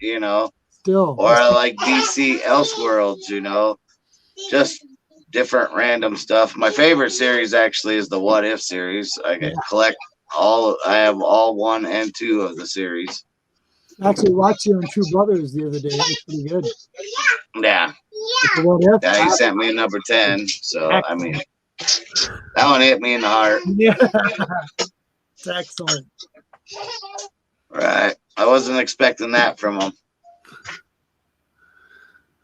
still. Or I like DC Elseworlds, just different random stuff. My favorite series actually is the What If series. I have all 1 and 2 of the series. Actually watched you on True Brothers the other day. It was pretty good. Yeah. Yeah, he sent me a number 10. So excellent. I mean, that one hit me in the heart. Yeah. It's excellent. Right. I wasn't expecting that from him.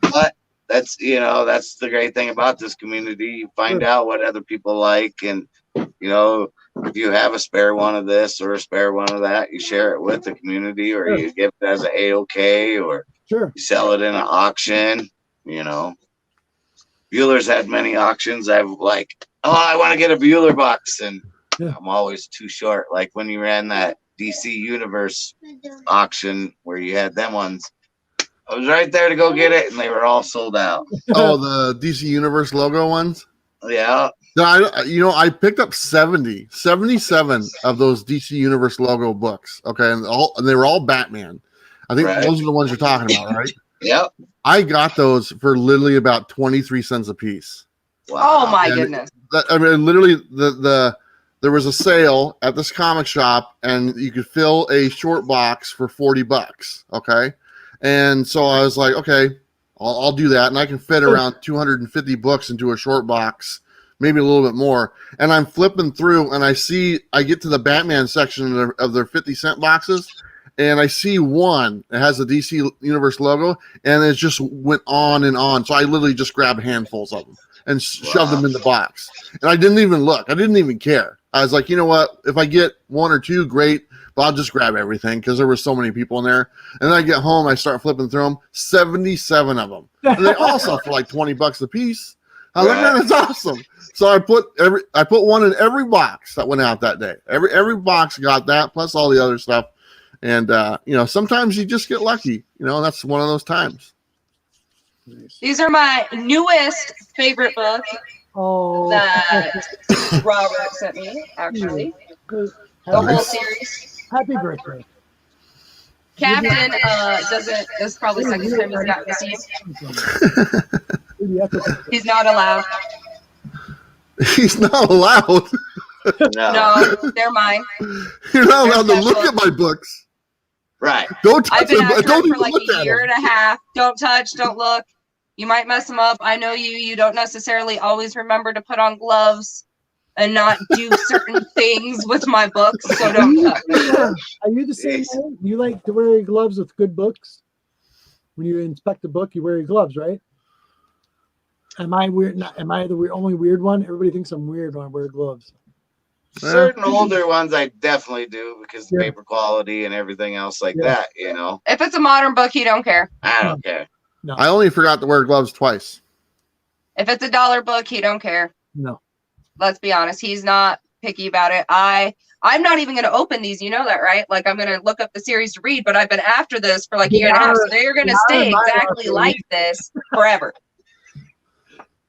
But that's the great thing about this community. You find out what other people like, and if you have a spare one of this or a spare one of that, you share it with the community, or you give it as an AOK, or you sell it in an auction. Bueller's had many auctions. I've I want to get a Bueller box, and I'm always too short. Like when you ran that DC Universe auction where you had them ones, I was right there to go get it, and they were all sold out. Oh, the DC Universe logo ones? Yeah. No, I picked up 77 of those DC Universe logo books. Okay, and they were all Batman. I think those are the ones you're talking about, right? Yep. I got those for literally about 23 cents a piece. Wow. Oh my goodness! Literally, there was a sale at this comic shop, and you could fill a short box for $40. Okay, and so I was like, okay, I'll do that, and I can fit around 250 books into a short box, maybe a little bit more. And I'm flipping through, and I get to the Batman section of their 50-cent boxes, and I see one that has the DC Universe logo, and it just went on and on. So I literally just grabbed handfuls of them and shoved them in the box. And I didn't even look. I didn't even care. I was like, you know what? If I get 1 or 2, great. But I'll just grab everything because there were so many people in there. And then I get home, I start flipping through them. 77 of them. And they all sell for like $20 a piece. I was like, man, that's awesome. So I put one in every box that went out that day. Every box got that, plus all the other stuff. And sometimes you just get lucky. That's one of those times. These are my newest favorite books that Robert sent me, actually. The whole series. Happy birthday. Captain this is probably second time he's gotten to see him. He's not allowed. He's not allowed. No, they're mine. You're not allowed to look at my books. Right. Don't touch I've been them. after Don't them for even like a year and a half. Don't touch, don't look. You might mess them up. I know you don't necessarily always remember to put on gloves and not do certain things with my books, so don't touch. Are you the same way? You like to wear your gloves with good books? When you inspect a book, you wear your gloves, right? Am I weird? Am I the only weird one? Everybody thinks I'm weird when I wear gloves. Certain older ones I definitely do because the paper quality and everything else like that, you know. If it's a modern book, you don't care. I don't care. No. I only forgot to wear gloves twice. If it's a dollar book, he don't care. No. Let's be honest. He's not picky about it. I'm not even going to open these. You know that, right? Like, I'm going to look up the series to read, but I've been after this for like a year and a half. So they're going to stay exactly like this forever.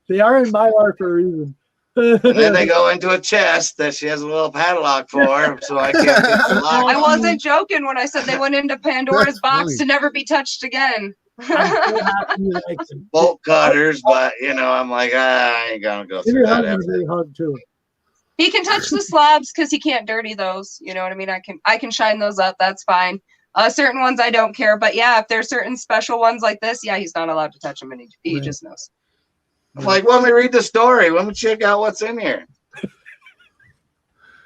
They are in my art for a reason. And then they go into a chest that she has a little padlock for, so I can't get the lock. I wasn't joking when I said they went into Pandora's box to never be touched again. Bolt cutters, but you know, I'm like, I ain't gonna go through that effort. He can touch the slabs because he can't dirty those. You know what I mean? I can shine those up. That's fine. Certain ones I don't care, but yeah, if there's certain special ones like this, yeah, he's not allowed to touch them, and he just knows. I'm like, let me read the story. Let me check out what's in here.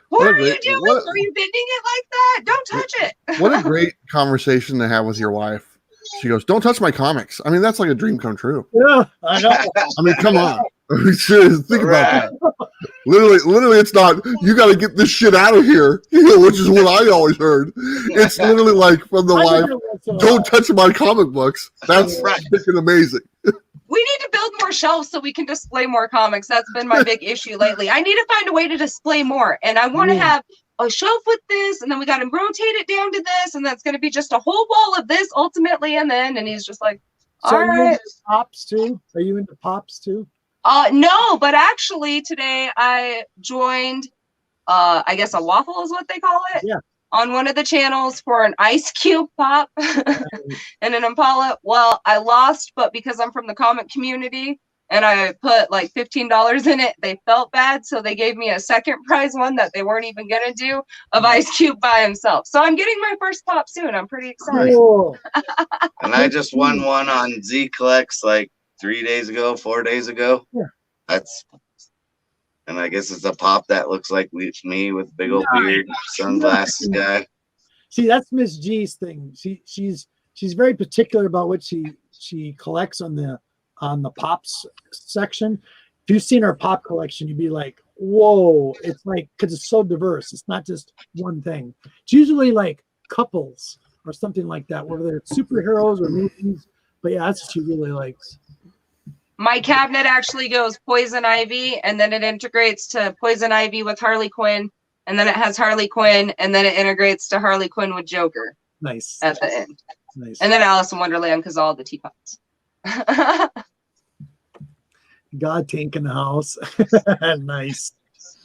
What are you doing? Are you bending it like that? Don't touch it. What a great conversation to have with your wife. She goes, "Don't touch my comics." I mean, that's like a dream come true. Yeah, I know. I mean, come on. Think about that. Literally, it's not, you got to get this shit out of here, which is what I always heard. It's literally like from the wife, "Don't touch my comic books." That's freaking amazing. We need to build more shelves so we can display more comics. That's been my big issue lately. I need to find a way to display more. And I want to have a shelf with this, and then we got to rotate it down to this, and that's going to be just a whole wall of this ultimately. And he's just like, all right. Are you into pops too? Are you into pops too? No, but actually today I joined, I guess a waffle is what they call it. Yeah. On one of the channels for an ice cube pop and an Impala. Well, I lost, but because I'm from the comic community and I put like $15 in it, they felt bad. So they gave me a second prize one that they weren't even going to do of Ice Cube by himself. So I'm getting my first pop soon. I'm pretty excited. Cool. And I just won one on Z Collects like 4 days ago. Yeah. And I guess it's a pop that looks like me with big old beard, sunglasses guy. See, that's Miss G's thing. She's very particular about what she collects on the pops section. If you've seen her pop collection, you'd be like, whoa, it's like, because it's so diverse. It's not just one thing. It's usually like couples or something like that, whether they're superheroes or movies. But yeah, that's what she really likes. My cabinet actually goes Poison Ivy, and then it integrates to Poison Ivy with Harley Quinn, and then it has Harley Quinn, and then it integrates to Harley Quinn with Joker. Nice. At the end. Nice. And then Alice in Wonderland because all the teapots. God Tank in the house. Nice.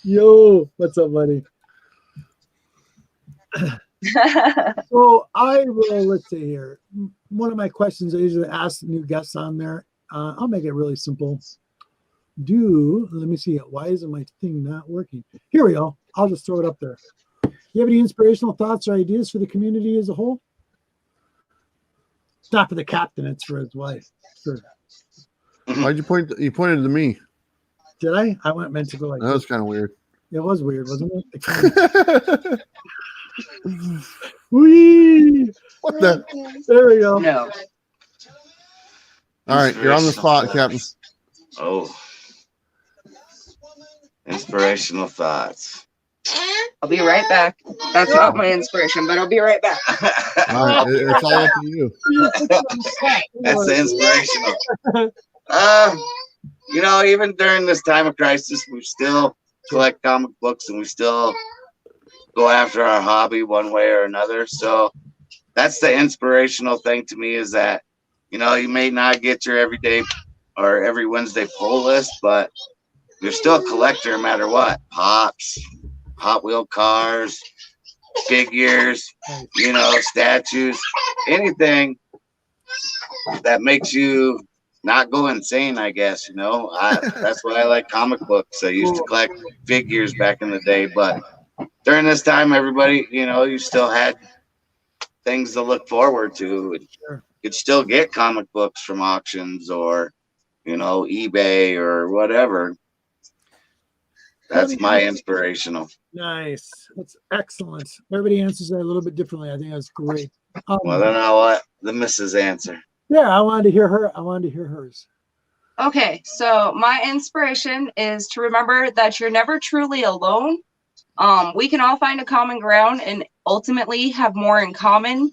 Yo, what's up, buddy? So I will, let's see here. One of my questions I usually ask the new guests on there. I'll make it really simple. Let me see it. Why isn't my thing not working? Here we go. I'll just throw it up there. You have any inspirational thoughts or ideas for the community as a whole? It's not for the captain, it's for his wife. Sure. Why'd you point? You pointed to me. Did I? I meant to go like that. Was kind of weird. It was weird, wasn't it? Whee! What the? There we go. No. All right, you're on the spot, Captain. Oh. Inspirational thoughts. I'll be right back. That's not my inspiration, but I'll be right back. All right, it's all up to you. That's the inspirational. You know, even during this time of crisis, we still collect comic books and we still go after our hobby one way or another. So that's the inspirational thing to me, is that, you know, you may not get your everyday or every Wednesday pull list, but you're still a collector no matter what. Pops, Hot Wheel cars, figures, you know, statues, anything that makes you not go insane, I guess, you know. That's why I like comic books. I used to collect figures back in the day, but during this time, everybody, you know, you still had things to look forward to. Sure. You could still get comic books from auctions or, you know, eBay or whatever. That's my inspirational. Nice. That's excellent. Everybody answers that a little bit differently. I think that's great. Well, then I'll let the missus answer. Yeah, I wanted to hear her. I wanted to hear hers. Okay, so my inspiration is to remember that you're never truly alone. We can all find a common ground and ultimately have more in common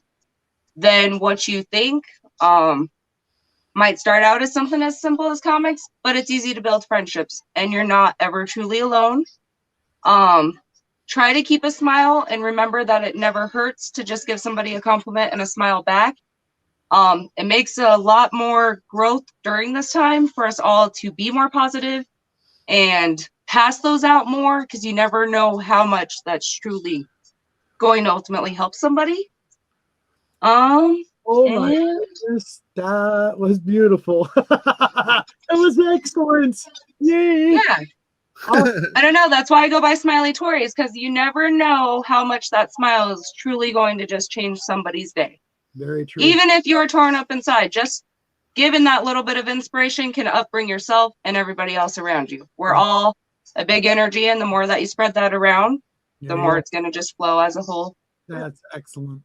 than what you think. Might start out as something as simple as comics, but it's easy to build friendships and you're not ever truly alone. Try to keep a smile and remember that it never hurts to just give somebody a compliment and a smile back. It makes a lot more growth during this time for us all to be more positive and pass those out more, because you never know how much that's truly going to ultimately help somebody. Oh my goodness, that was beautiful. That was excellent. Yay. Yeah. I don't know. That's why I go by Smiley Tories, because you never know how much that smile is truly going to just change somebody's day. Very true. Even if you're torn up inside, just giving that little bit of inspiration can upbring yourself and everybody else around you. We're all a big energy, and the more that you spread that around, the more it's going to just flow as a whole. That's excellent.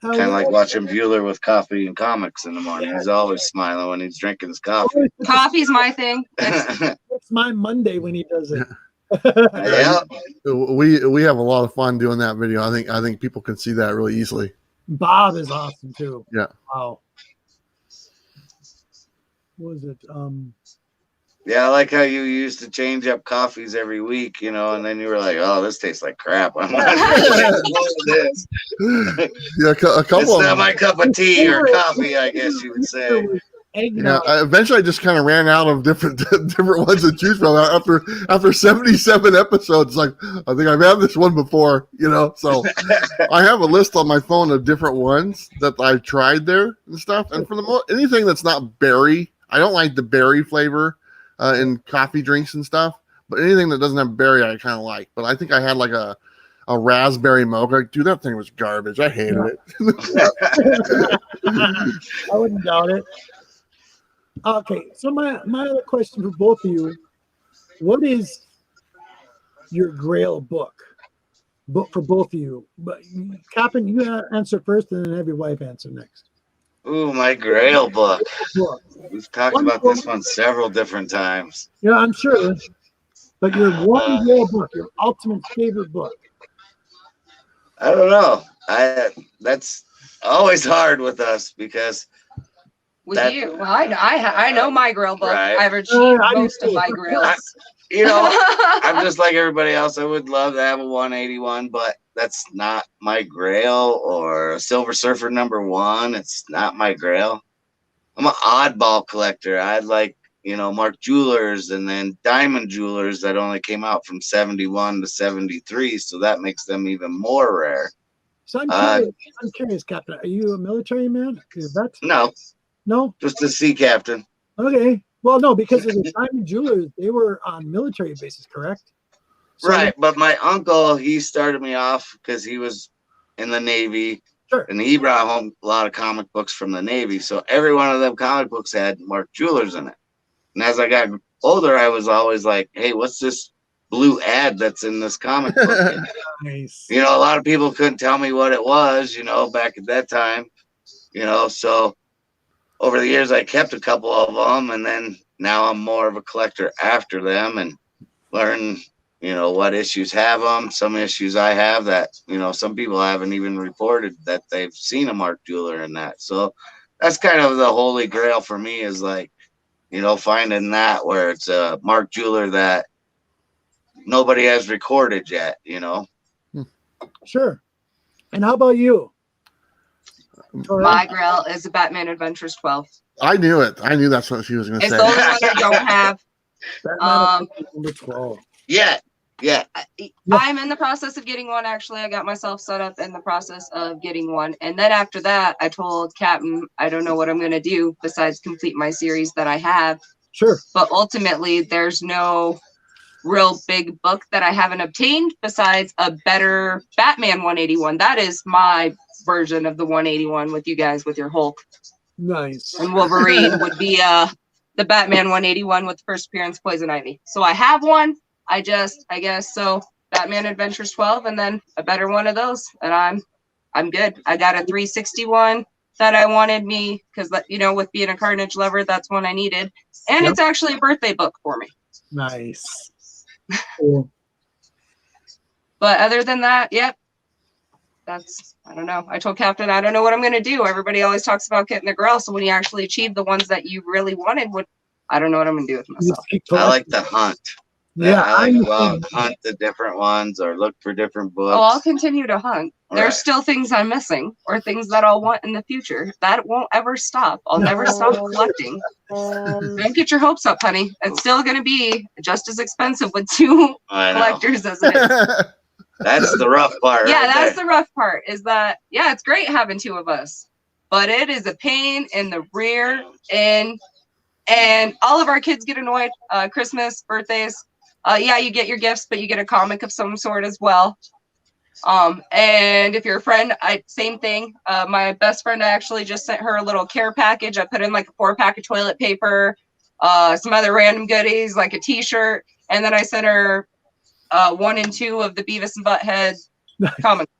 Kind of like watching Bueller with coffee and comics in the morning. He's always smiling when he's drinking his coffee. Coffee's my thing. It's my Monday when he does it. Yeah. We have a lot of fun doing that video. I think people can see that really easily. Bob is awesome too. Yeah. Wow. What was it? Yeah, I like how you used to change up coffees every week, you know, and then you were like, "Oh, this tastes like crap." I'm not this. Yeah, a couple. It's of not them. my cup of tea or coffee, I guess you would say. Yeah, eventually I just kind of ran out of different ones to choose from after 77 episodes. Like, I think I've had this one before, you know. So I have a list on my phone of different ones that I've tried there and stuff. And for anything that's not berry, I don't like the berry flavor in coffee drinks and stuff. But anything that doesn't have berry, I kind of like. But I think I had like a raspberry mocha. Dude, that thing was garbage. I hated it. I wouldn't doubt it. Okay, so my other question for both of you: what is your Grail book for both of you? But Captain, you answer first, and then have your wife answer next. Ooh, my Grail book. We've talked about this one several different times. Yeah, I'm sure. But your one Grail book, your ultimate favorite book. I don't know. That's always hard with us because. You, well, I know my Grail book. Right. I've achieved most of my Grails. I'm just like everybody else. I would love to have a 181, but that's not my Grail. Or a Silver Surfer #1. It's not my Grail. I'm an oddball collector. I like, Mark Jewelers and then Diamond Jewelers that only came out from 71 to 73, so that makes them even more rare. So I'm curious, Captain. Are you a military man? No, just a sea captain. Okay. Well, no, because of the Diamond Jewelers, they were on military bases, correct? So, right, but my uncle, he started me off because he was in the Navy, sure, and he brought home a lot of comic books from the Navy. So every one of them comic books had Mark Jewelers in it. And as I got older, I was always like, "Hey, what's this blue ad that's in this comic book?" Nice. A lot of people couldn't tell me what it was, back at that time. So over the years, I kept a couple of them, and then now I'm more of a collector after them and learn, what issues have them. Some issues I have that, some people haven't even reported that they've seen a Mark Jeweler in that. So that's kind of the holy grail for me, is like, finding that where it's a Mark Jeweler that nobody has recorded yet, Sure. And how about you? My Grail is a Batman Adventures 12. I knew it. I knew that's what she was going to say. It's the only one I don't have. Number 12. Yeah. I'm in the process of getting one. Actually, I got myself set up in the process of getting one. And then after that, I told Captain, I don't know what I'm going to do besides complete my series that I have. Sure. But ultimately, there's no real big book that I haven't obtained besides a better Batman 181. That is my version of the 181 with you guys, with your Hulk. Nice. And Wolverine would be the Batman 181 with the first appearance Poison Ivy. So I have one. I guess so. Batman Adventures 12, and then a better one of those, and I'm good. I got a 361 that I wanted me because with being a Carnage lover, that's one I needed, and It's actually a birthday book for me. Nice. Cool. But other than that, yep. That's, I don't know. I told Captain, I don't know what I'm going to do. Everybody always talks about getting the grill. So when you actually achieve the ones that you really wanted, I don't know what I'm going to do with myself. I like to hunt. Yeah, I like to go out and hunt the different ones or look for different books. Oh, I'll continue to hunt. Right. There's still things I'm missing or things that I'll want in the future. That won't ever stop. I'll never stop collecting. Don't get your hopes up, honey. It's still going to be just as expensive with two collectors as it is. That's the rough part. Yeah, that's the rough part is that, yeah, it's great having two of us, but it is a pain in the rear end. And all of our kids get annoyed. Christmas, birthdays. Yeah, you get your gifts, but you get a comic of some sort as well. And if you're a friend, same thing. My best friend, I actually just sent her a little care package. I put in like a 4-pack of toilet paper, some other random goodies, like a t-shirt. And then I sent her 1 and 2 of the Beavis and Butthead comics.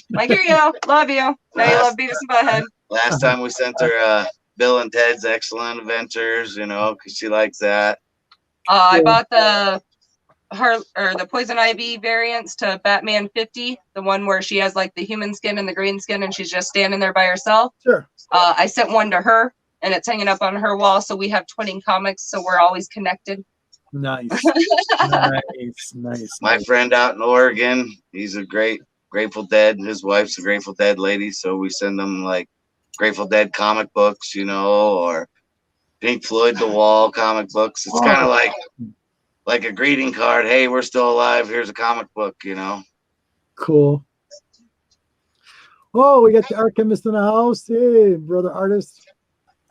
Like, here you go. Love you. Now you love Beavis and Butthead. Last time we sent her Bill and Ted's Excellent Adventures, you know, because she likes that. I bought the Poison Ivy variants to Batman 50, the one where she has like the human skin and the green skin and she's just standing there by herself. Sure. I sent one to her and it's hanging up on her wall, so we have twinning comics, so we're always connected. Nice. Nice. My friend out in Oregon, he's a great Grateful Dead. His wife's a Grateful Dead lady, so we send them like Grateful Dead comic books, you know, or Pink Floyd The Wall comic books. It's kind of like a greeting card. Hey, we're still alive. Here's a comic book, you know. Cool. Oh, we got the art chemist in the house. Hey, brother artist,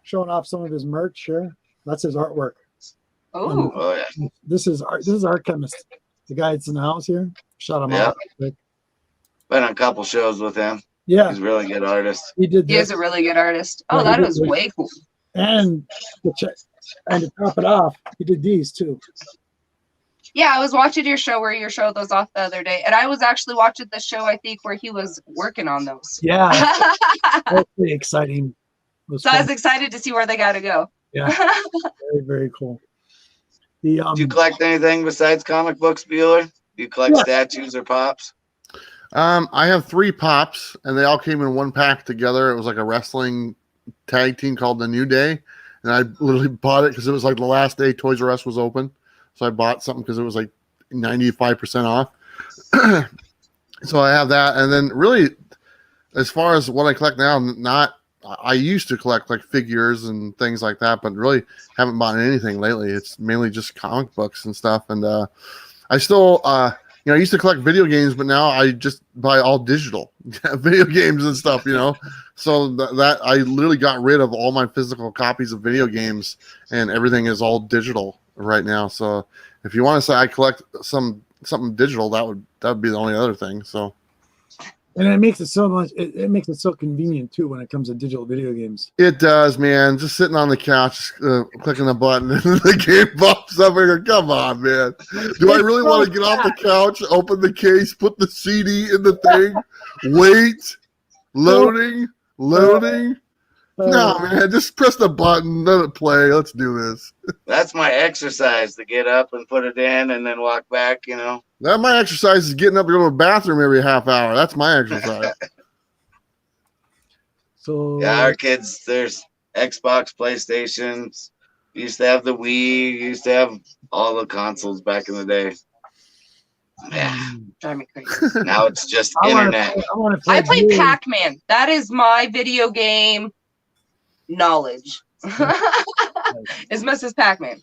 showing off some of his merch. Sure, that's his artwork. Oh, yeah. This is art chemist. The guy that's in the house here. Shout him out. Been on a couple shows with him. Yeah, he's a really good artist. He is a really good artist. Oh, that is way cool. And to top it off, he did these too. Yeah, I was watching your show where you showed those off the other day, and I was actually watching the show, I think, where he was working on those. Yeah, that's pretty exciting. So I was excited to see where they got to go. Yeah, very, very cool. Do you collect anything besides comic books, Bueller? Do you collect statues or pops? I have 3 pops, and they all came in one pack together. It was like a wrestling tag team called The New Day, and I literally bought it because it was like the last day Toys R Us was open. So I bought something because it was like 95% off. So I have that. And then really, as far as what I collect now, I used to collect like figures and things like that, but really haven't bought anything lately. It's mainly just comic books and stuff. And I still, I used to collect video games, but now I just buy all digital video games and stuff, you know. So that I literally got rid of all my physical copies of video games, and everything is all digital right now. So if you want to say I collect something digital, that would be the only other thing. So, and it makes it so much. It makes it so convenient too when it comes to digital video games. It does, man. Just sitting on the couch, clicking the button, and the game pops up. And come on, man. Do I really want to get off the couch, open the case, put the CD in the thing, wait, loading? No, man. Just press the button, let it play. Let's do this. That's my exercise, to get up and put it in and then walk back, you know. My exercise is getting up to go to the bathroom every half hour. That's my exercise. So yeah, our kids, there's Xbox, PlayStations. We used to have the Wii. Used to have all the consoles back in the day. Yeah, drive me crazy. Now it's just internet. I play Pac-Man. That is my video game knowledge. Is Mrs. Pac-Man.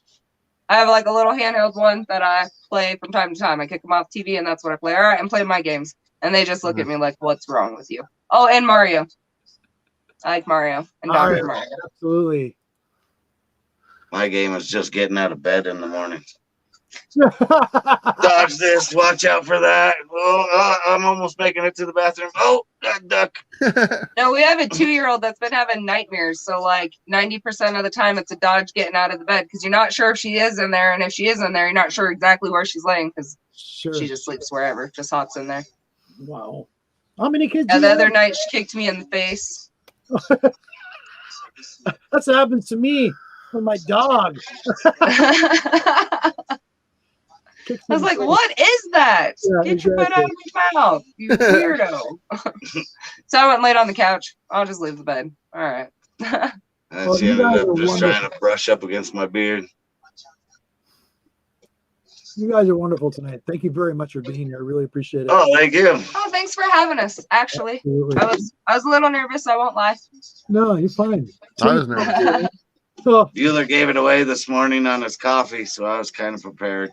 I have like a little handheld one that I play from time to time. I kick them off TV and that's what I play. All right, I'm playing my games. And they just look at me like, what's wrong with you? Oh, and Mario. I like Mario and Dr. Mario. Absolutely. My game is just getting out of bed in the morning. Dodge this, watch out for that. Oh, I'm almost making it to the bathroom. Oh, duck. No, we have a 2-year-old that's been having nightmares. So like 90% of the time it's a dodge getting out of the bed because you're not sure if she is in there. And if she is in there, you're not sure exactly where she's laying because she just sleeps wherever, just hops in there. Wow. How many kids? And the other night she kicked me in the face. That's what happens to me with my dog. kicks I was in like, the face. what is that? Yeah, Get your foot out of my mouth, you weirdo. So I went and laid on the couch. I'll just leave the bed. All right. And Well, she you ended guys up are just wonderful. trying to brush up against my beard. You guys are wonderful tonight. Thank you very much for being here. I really appreciate it. Oh, thank you. Oh, thanks for having us. Actually, Absolutely. I was a little nervous. I won't lie. No, you're fine. I was nervous. So, Bueller gave it away this morning on his coffee, so I was kind of prepared.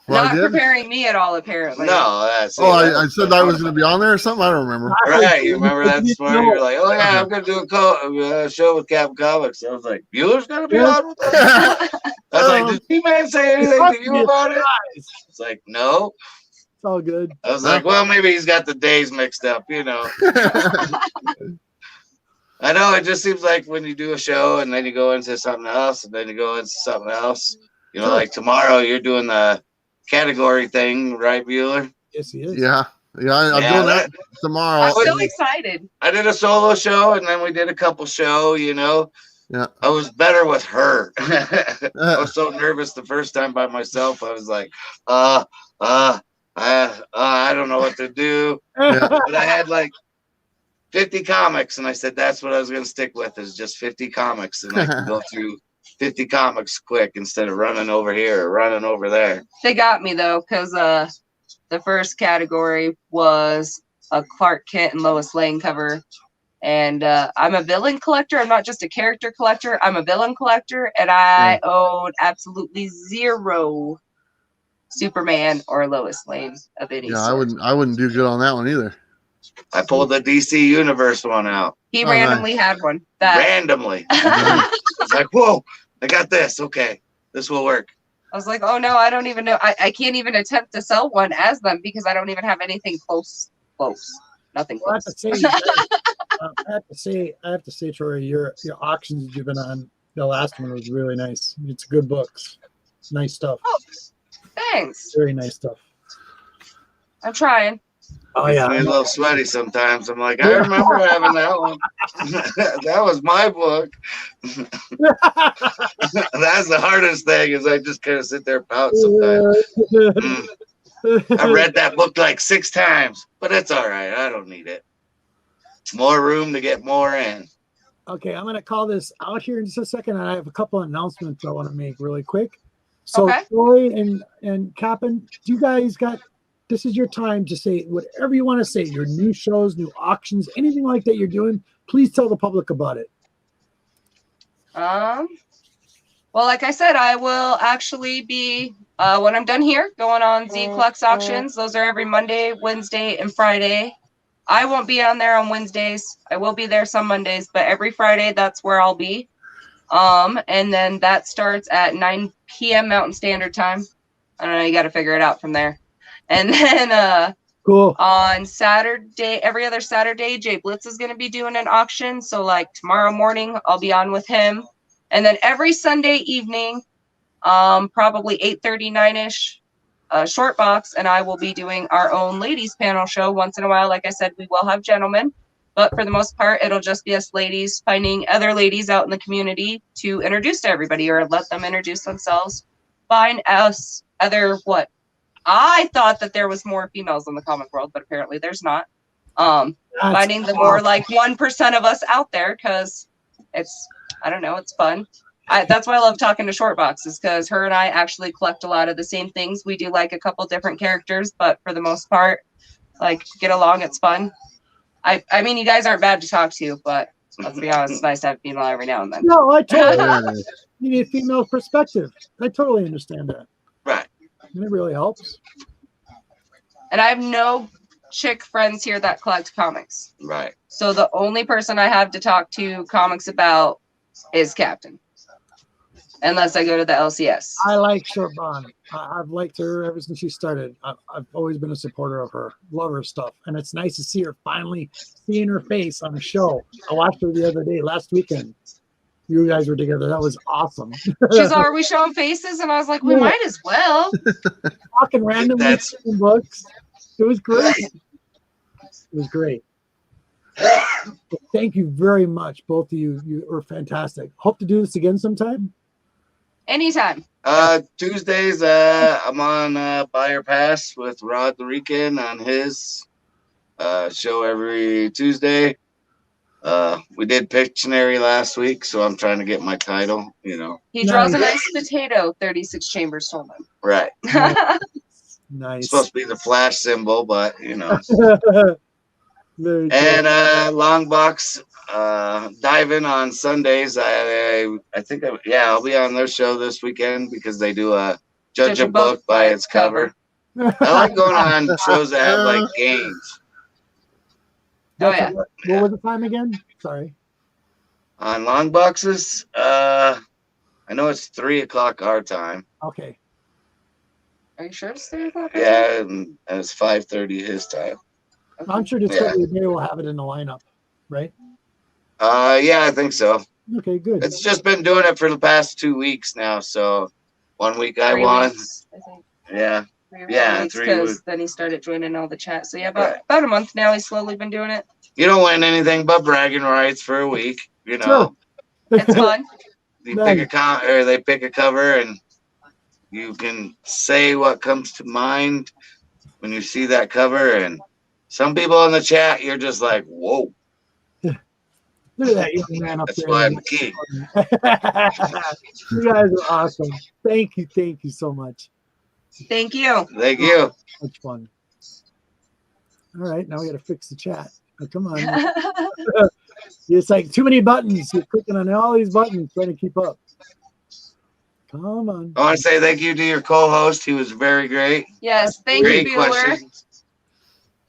Well, I Not did? preparing me at all, apparently. No, that's Oh, I said I was going to be on there or something? I don't remember. right. You remember that this morning? You were like, "Oh yeah, I'm going to do a show with Captain Comics." I was like, "Bueller's going to be on with us." I was like, "Did T-Man say anything to you about it?" It's like, "No." It's all good. I was like, "Well, maybe he's got the days mixed up, you know." I know it just seems like when you do a show and then you go into something else and then you go into something else. You know, like tomorrow you're doing the category thing, right, Bueller? Yes, he is. Yeah. Yeah, I'm doing that tomorrow. I'm so excited. I did a solo show and then we did a couple show, you know. Yeah. I was better with her. I was so nervous the first time by myself. I was like, I don't know what to do. Yeah. But I had like 50 comics and I said that's what I was going to stick with is just 50 comics and I could go through 50 comics quick instead of running over here or running over there. They got me though, because the first category was a Clark Kent and Lois Lane cover. And I'm a villain collector. I'm not just a character collector. I'm a villain collector. And I own absolutely zero Superman or Lois Lane of any sort. I wouldn't do good on that one either. I pulled the DC Universe one out. He randomly had one. Randomly. It's like, whoa, I got this. Okay, this will work. I was like, oh no, I don't even know. I can't even attempt to sell one as them because I don't even have anything close. Nothing close. I have to say, Troy, your auctions that you've been on, the last one was really nice. It's good books. Nice stuff. Oh, thanks. Very nice stuff. I'm trying. Oh yeah. I'm a little sweaty sometimes. I'm like, I remember having that one. That was my book. That's the hardest thing is I just kind of sit there and pout sometimes. I read that book like 6 times, but it's all right. I don't need it. More room to get more in. Okay, I'm going to call this out here in just a second. And I have a couple of announcements I want to make really quick. So Troy and Captain, you guys this is your time to say whatever you want to say, your new shows, new auctions, anything like that you're doing. Please tell the public about it. Well, like I said, I will actually be, when I'm done here, going on Z-Clux auctions. Those are every Monday, Wednesday, and Friday. I won't be on there on Wednesdays. I will be there some Mondays, but every Friday, that's where I'll be. And then that starts at 9 p.m. Mountain Standard Time. I don't know, you got to figure it out from there. And then cool. On Saturday, every other Saturday, Jay Blitz is going to be doing an auction. So like tomorrow morning, I'll be on with him. And then every Sunday evening, probably 8:30, 9-ish, Short Box, and I will be doing our own ladies panel show once in a while. Like I said, we will have gentlemen, but for the most part, it'll just be us ladies finding other ladies out in the community to introduce to everybody or let them introduce themselves. Find us other I thought that there was more females in the comic world, but apparently there's not. Finding the more like 1% of us out there because it's, I don't know, it's fun. That's why I love talking to Short Boxes because her and I actually collect a lot of the same things. We do like a couple different characters, but for the most part, like get along. It's fun. I mean, you guys aren't bad to talk to, but let's be honest, it's nice to have a female every now and then. No, I totally. You need a female perspective. I totally understand that. Right. And it really helps. And I have no chick friends here that collect comics. Right. So the only person I have to talk to comics about is Captain. Unless I go to the LCS. I like Short Bond. I've liked her ever since she started. I've always been a supporter of her. Love her stuff. And it's nice to see her finally seeing her face on a show. I watched her the other day, last weekend. You guys were together. That was awesome. She's are we showing faces? And I was like, we might as well. Talking randomly in books. It was great. It was great. Well, thank you very much, both of you. You were fantastic. Hope to do this again sometime. Anytime. Tuesdays, I'm on Buyer Pass with Rod the Rican on his show every Tuesday. We did Pictionary last week, so I'm trying to get my title, you know. He draws a nice potato, 36 chambers told him. Right. Nice. It's supposed to be the flash symbol, but, you know. And long box diving on Sundays. I think I'll be on their show this weekend because they do a judge a book by its cover. I like going on shows that have like games. Oh yeah. What was the time again? Sorry. On long boxes, I know it's 3 o'clock our time. Okay. Are you sure it's 3 o'clock? Yeah, and it's 5:30 his time. Okay. I'm sure Discovery Bay will have it in the lineup, right? Yeah, I think so. Okay, good. It's just been doing it for the past 2 weeks now. So 1 week I won. Weeks, I think. Yeah. 3 weeks. Then he started joining all the chat. So yeah, about a month now. He's slowly been doing it. You don't win anything but bragging rights for a week, you know. Sure. It's fun. You pick they pick a cover, and you can say what comes to mind when you see that cover. And some people in the chat, you're just like, whoa. Look at that young man up That's there. why I'm king. You guys are awesome. Thank you so much. Thank you. Thank you. Much fun. All right, now we got to fix the chat. Oh, come on. It's like too many buttons. You're clicking on all these buttons trying to keep up. Come on. I want to say thank you to your co-host. He was very great. Yes, thank you, Bueller.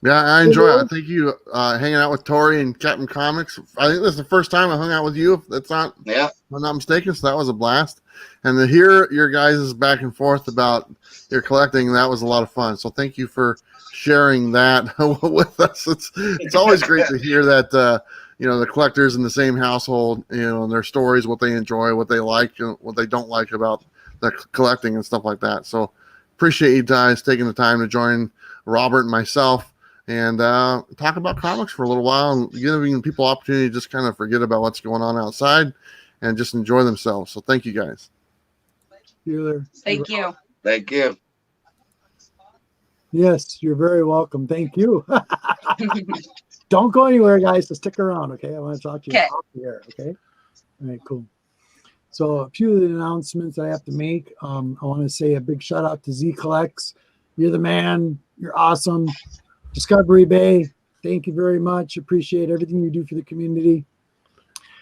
Yeah, I enjoy it. I think you hanging out with Tori and Captain Comics. I think this is the first time I hung out with you. If that's not, if I'm not mistaken. So that was a blast. And to hear your guys' back and forth about your collecting, that was a lot of fun. So thank you for sharing that with us. It's always great to hear that the collectors in the same household, and their stories, what they enjoy, what they like, what they don't like about the collecting and stuff like that. So appreciate you guys taking the time to join Robert and myself and talk about comics for a little while and giving people opportunity to just kind of forget about what's going on outside and just enjoy themselves. So thank you guys. Thank you. Thank you. Yes, you're very welcome. Thank you. Don't go anywhere, guys. So stick around, okay? I want to talk to you off the air, okay? All right, cool. So a few of the announcements that I have to make. I want to say a big shout out to Z Collects. You're the man. You're awesome. Discovery Bay, thank you very much. Appreciate everything you do for the community.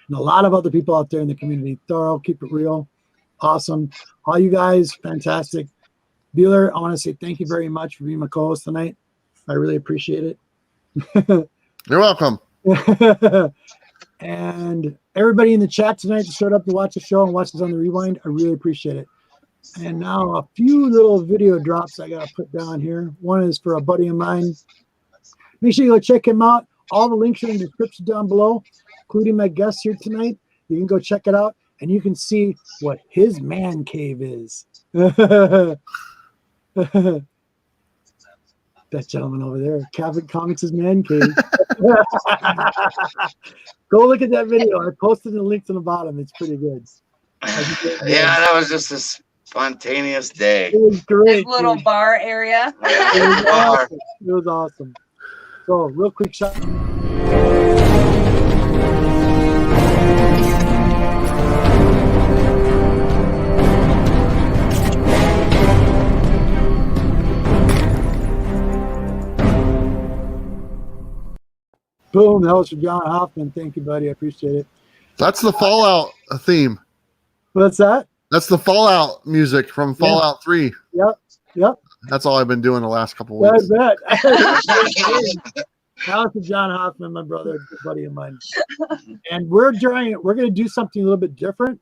And a lot of other people out there in the community. THORO, keep it real. Awesome. All you guys, fantastic. Bueller, I want to say thank you very much for being my co-host tonight. I really appreciate it. You're welcome. And everybody in the chat tonight that showed up to watch the show and watch this on the rewind, I really appreciate it. And now a few little video drops I got to put down here. One is for a buddy of mine. Make sure you go check him out. All the links are in the description down below, including my guest here tonight. You can go check it out, and you can see what his man cave is. That gentleman over there, Cavic Comics' man cave. Go look at that video. I posted the links on the bottom. It's pretty good. Yeah, that was just a spontaneous day. It was great. This little bar area. It was awesome. So, real quick shot. Boom, that was for John Hoffman. Thank you, buddy. I appreciate it. That's the Fallout theme. What's that? That's the Fallout music from Fallout 3. Yep. That's all I've been doing the last couple of weeks. I bet. That was for John Hoffman, my brother, good buddy of mine. And we're going to do something a little bit different.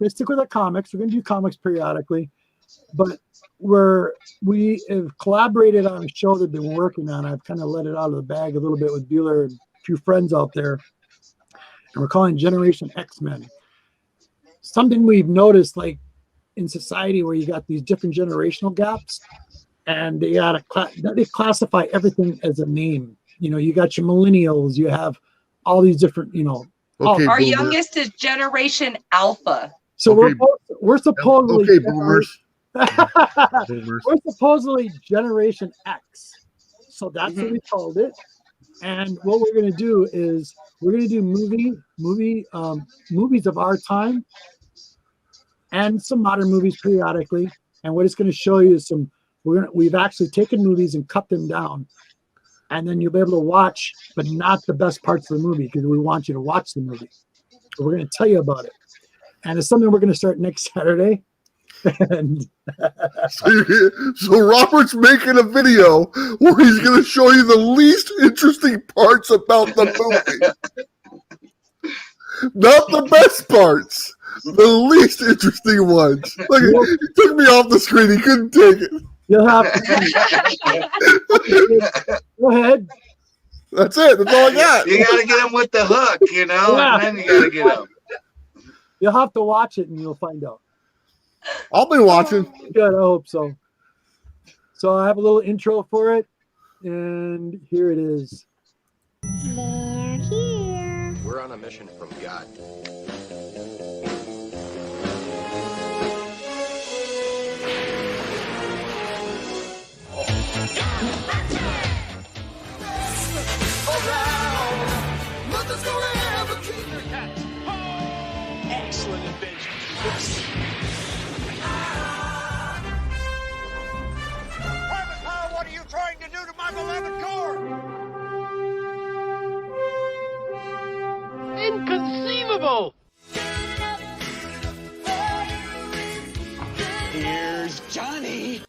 Let's stick with our comics. We're going to do comics periodically. But we have collaborated on a show that we've been working on. I've kind of let it out of the bag a little bit with Bueller and a few friends out there. And we're calling Generation X-Men. Something we've noticed, like in society, where you got these different generational gaps, and they classify everything as a name. You got your millennials, you have all these different, Okay, our Boomer. youngest is Generation Alpha. So Okay. we're supposedly Okay, boomers. we're supposedly Generation X. So that's what we called it. And what we're going to do is we're going to do movies of our time and some modern movies periodically. And what it's going to show you is we've actually taken movies and cut them down. And then you'll be able to watch, but not the best parts of the movie, because we want you to watch the movie. So we're going to tell you about it. And it's something we're going to start next Saturday. And So Robert's making a video where he's going to show you the least interesting parts about the movie. Not the best parts. The least interesting ones. Like, he took me off the screen. He couldn't take it. you'll have go ahead. That's it. That's all I got. You got to get him with the hook, Yeah. and then you got to get him. You'll have to watch it and you'll find out. I'll be watching. Good, I hope so. So I have a little intro for it, and here it is. They're here. We're on a mission from God. Excellent invention. Private Power, what are you trying to do to my beloved core? Inconceivable! Here's Johnny.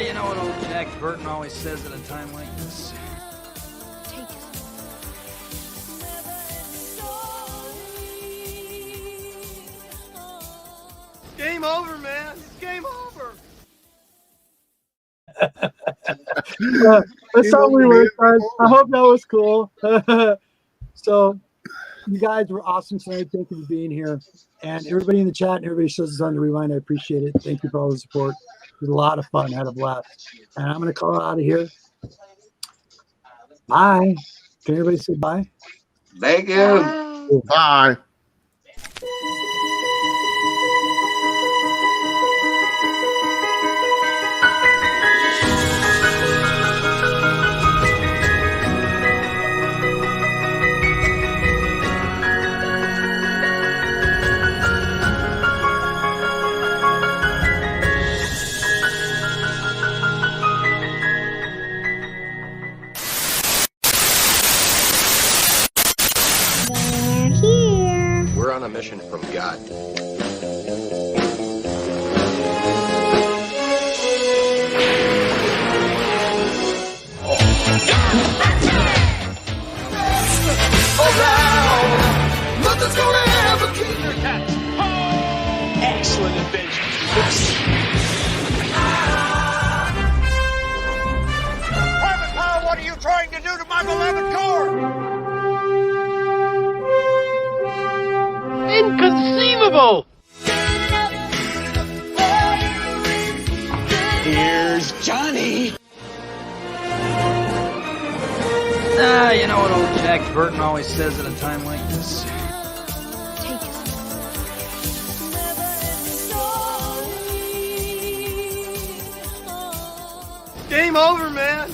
You know what old Jack Burton always says at a time like this? Game over, man. It's game over. That's how we work, guys. I hope that was cool. So you guys were awesome tonight. Thank you for being here. And everybody in the chat and everybody shows us on the rewind. I appreciate it. Thank you for all the support. It was a lot of fun. I had a blast. And I'm going to call it out of here. Bye. Can everybody say bye? Thank you. Bye. They're here. We're on a mission from God. Excellent invention. Private Power, what are you trying to do to my beloved core? Inconceivable! Here's Johnny. You know what old Jack Burton always says at a time like this? Game over, man.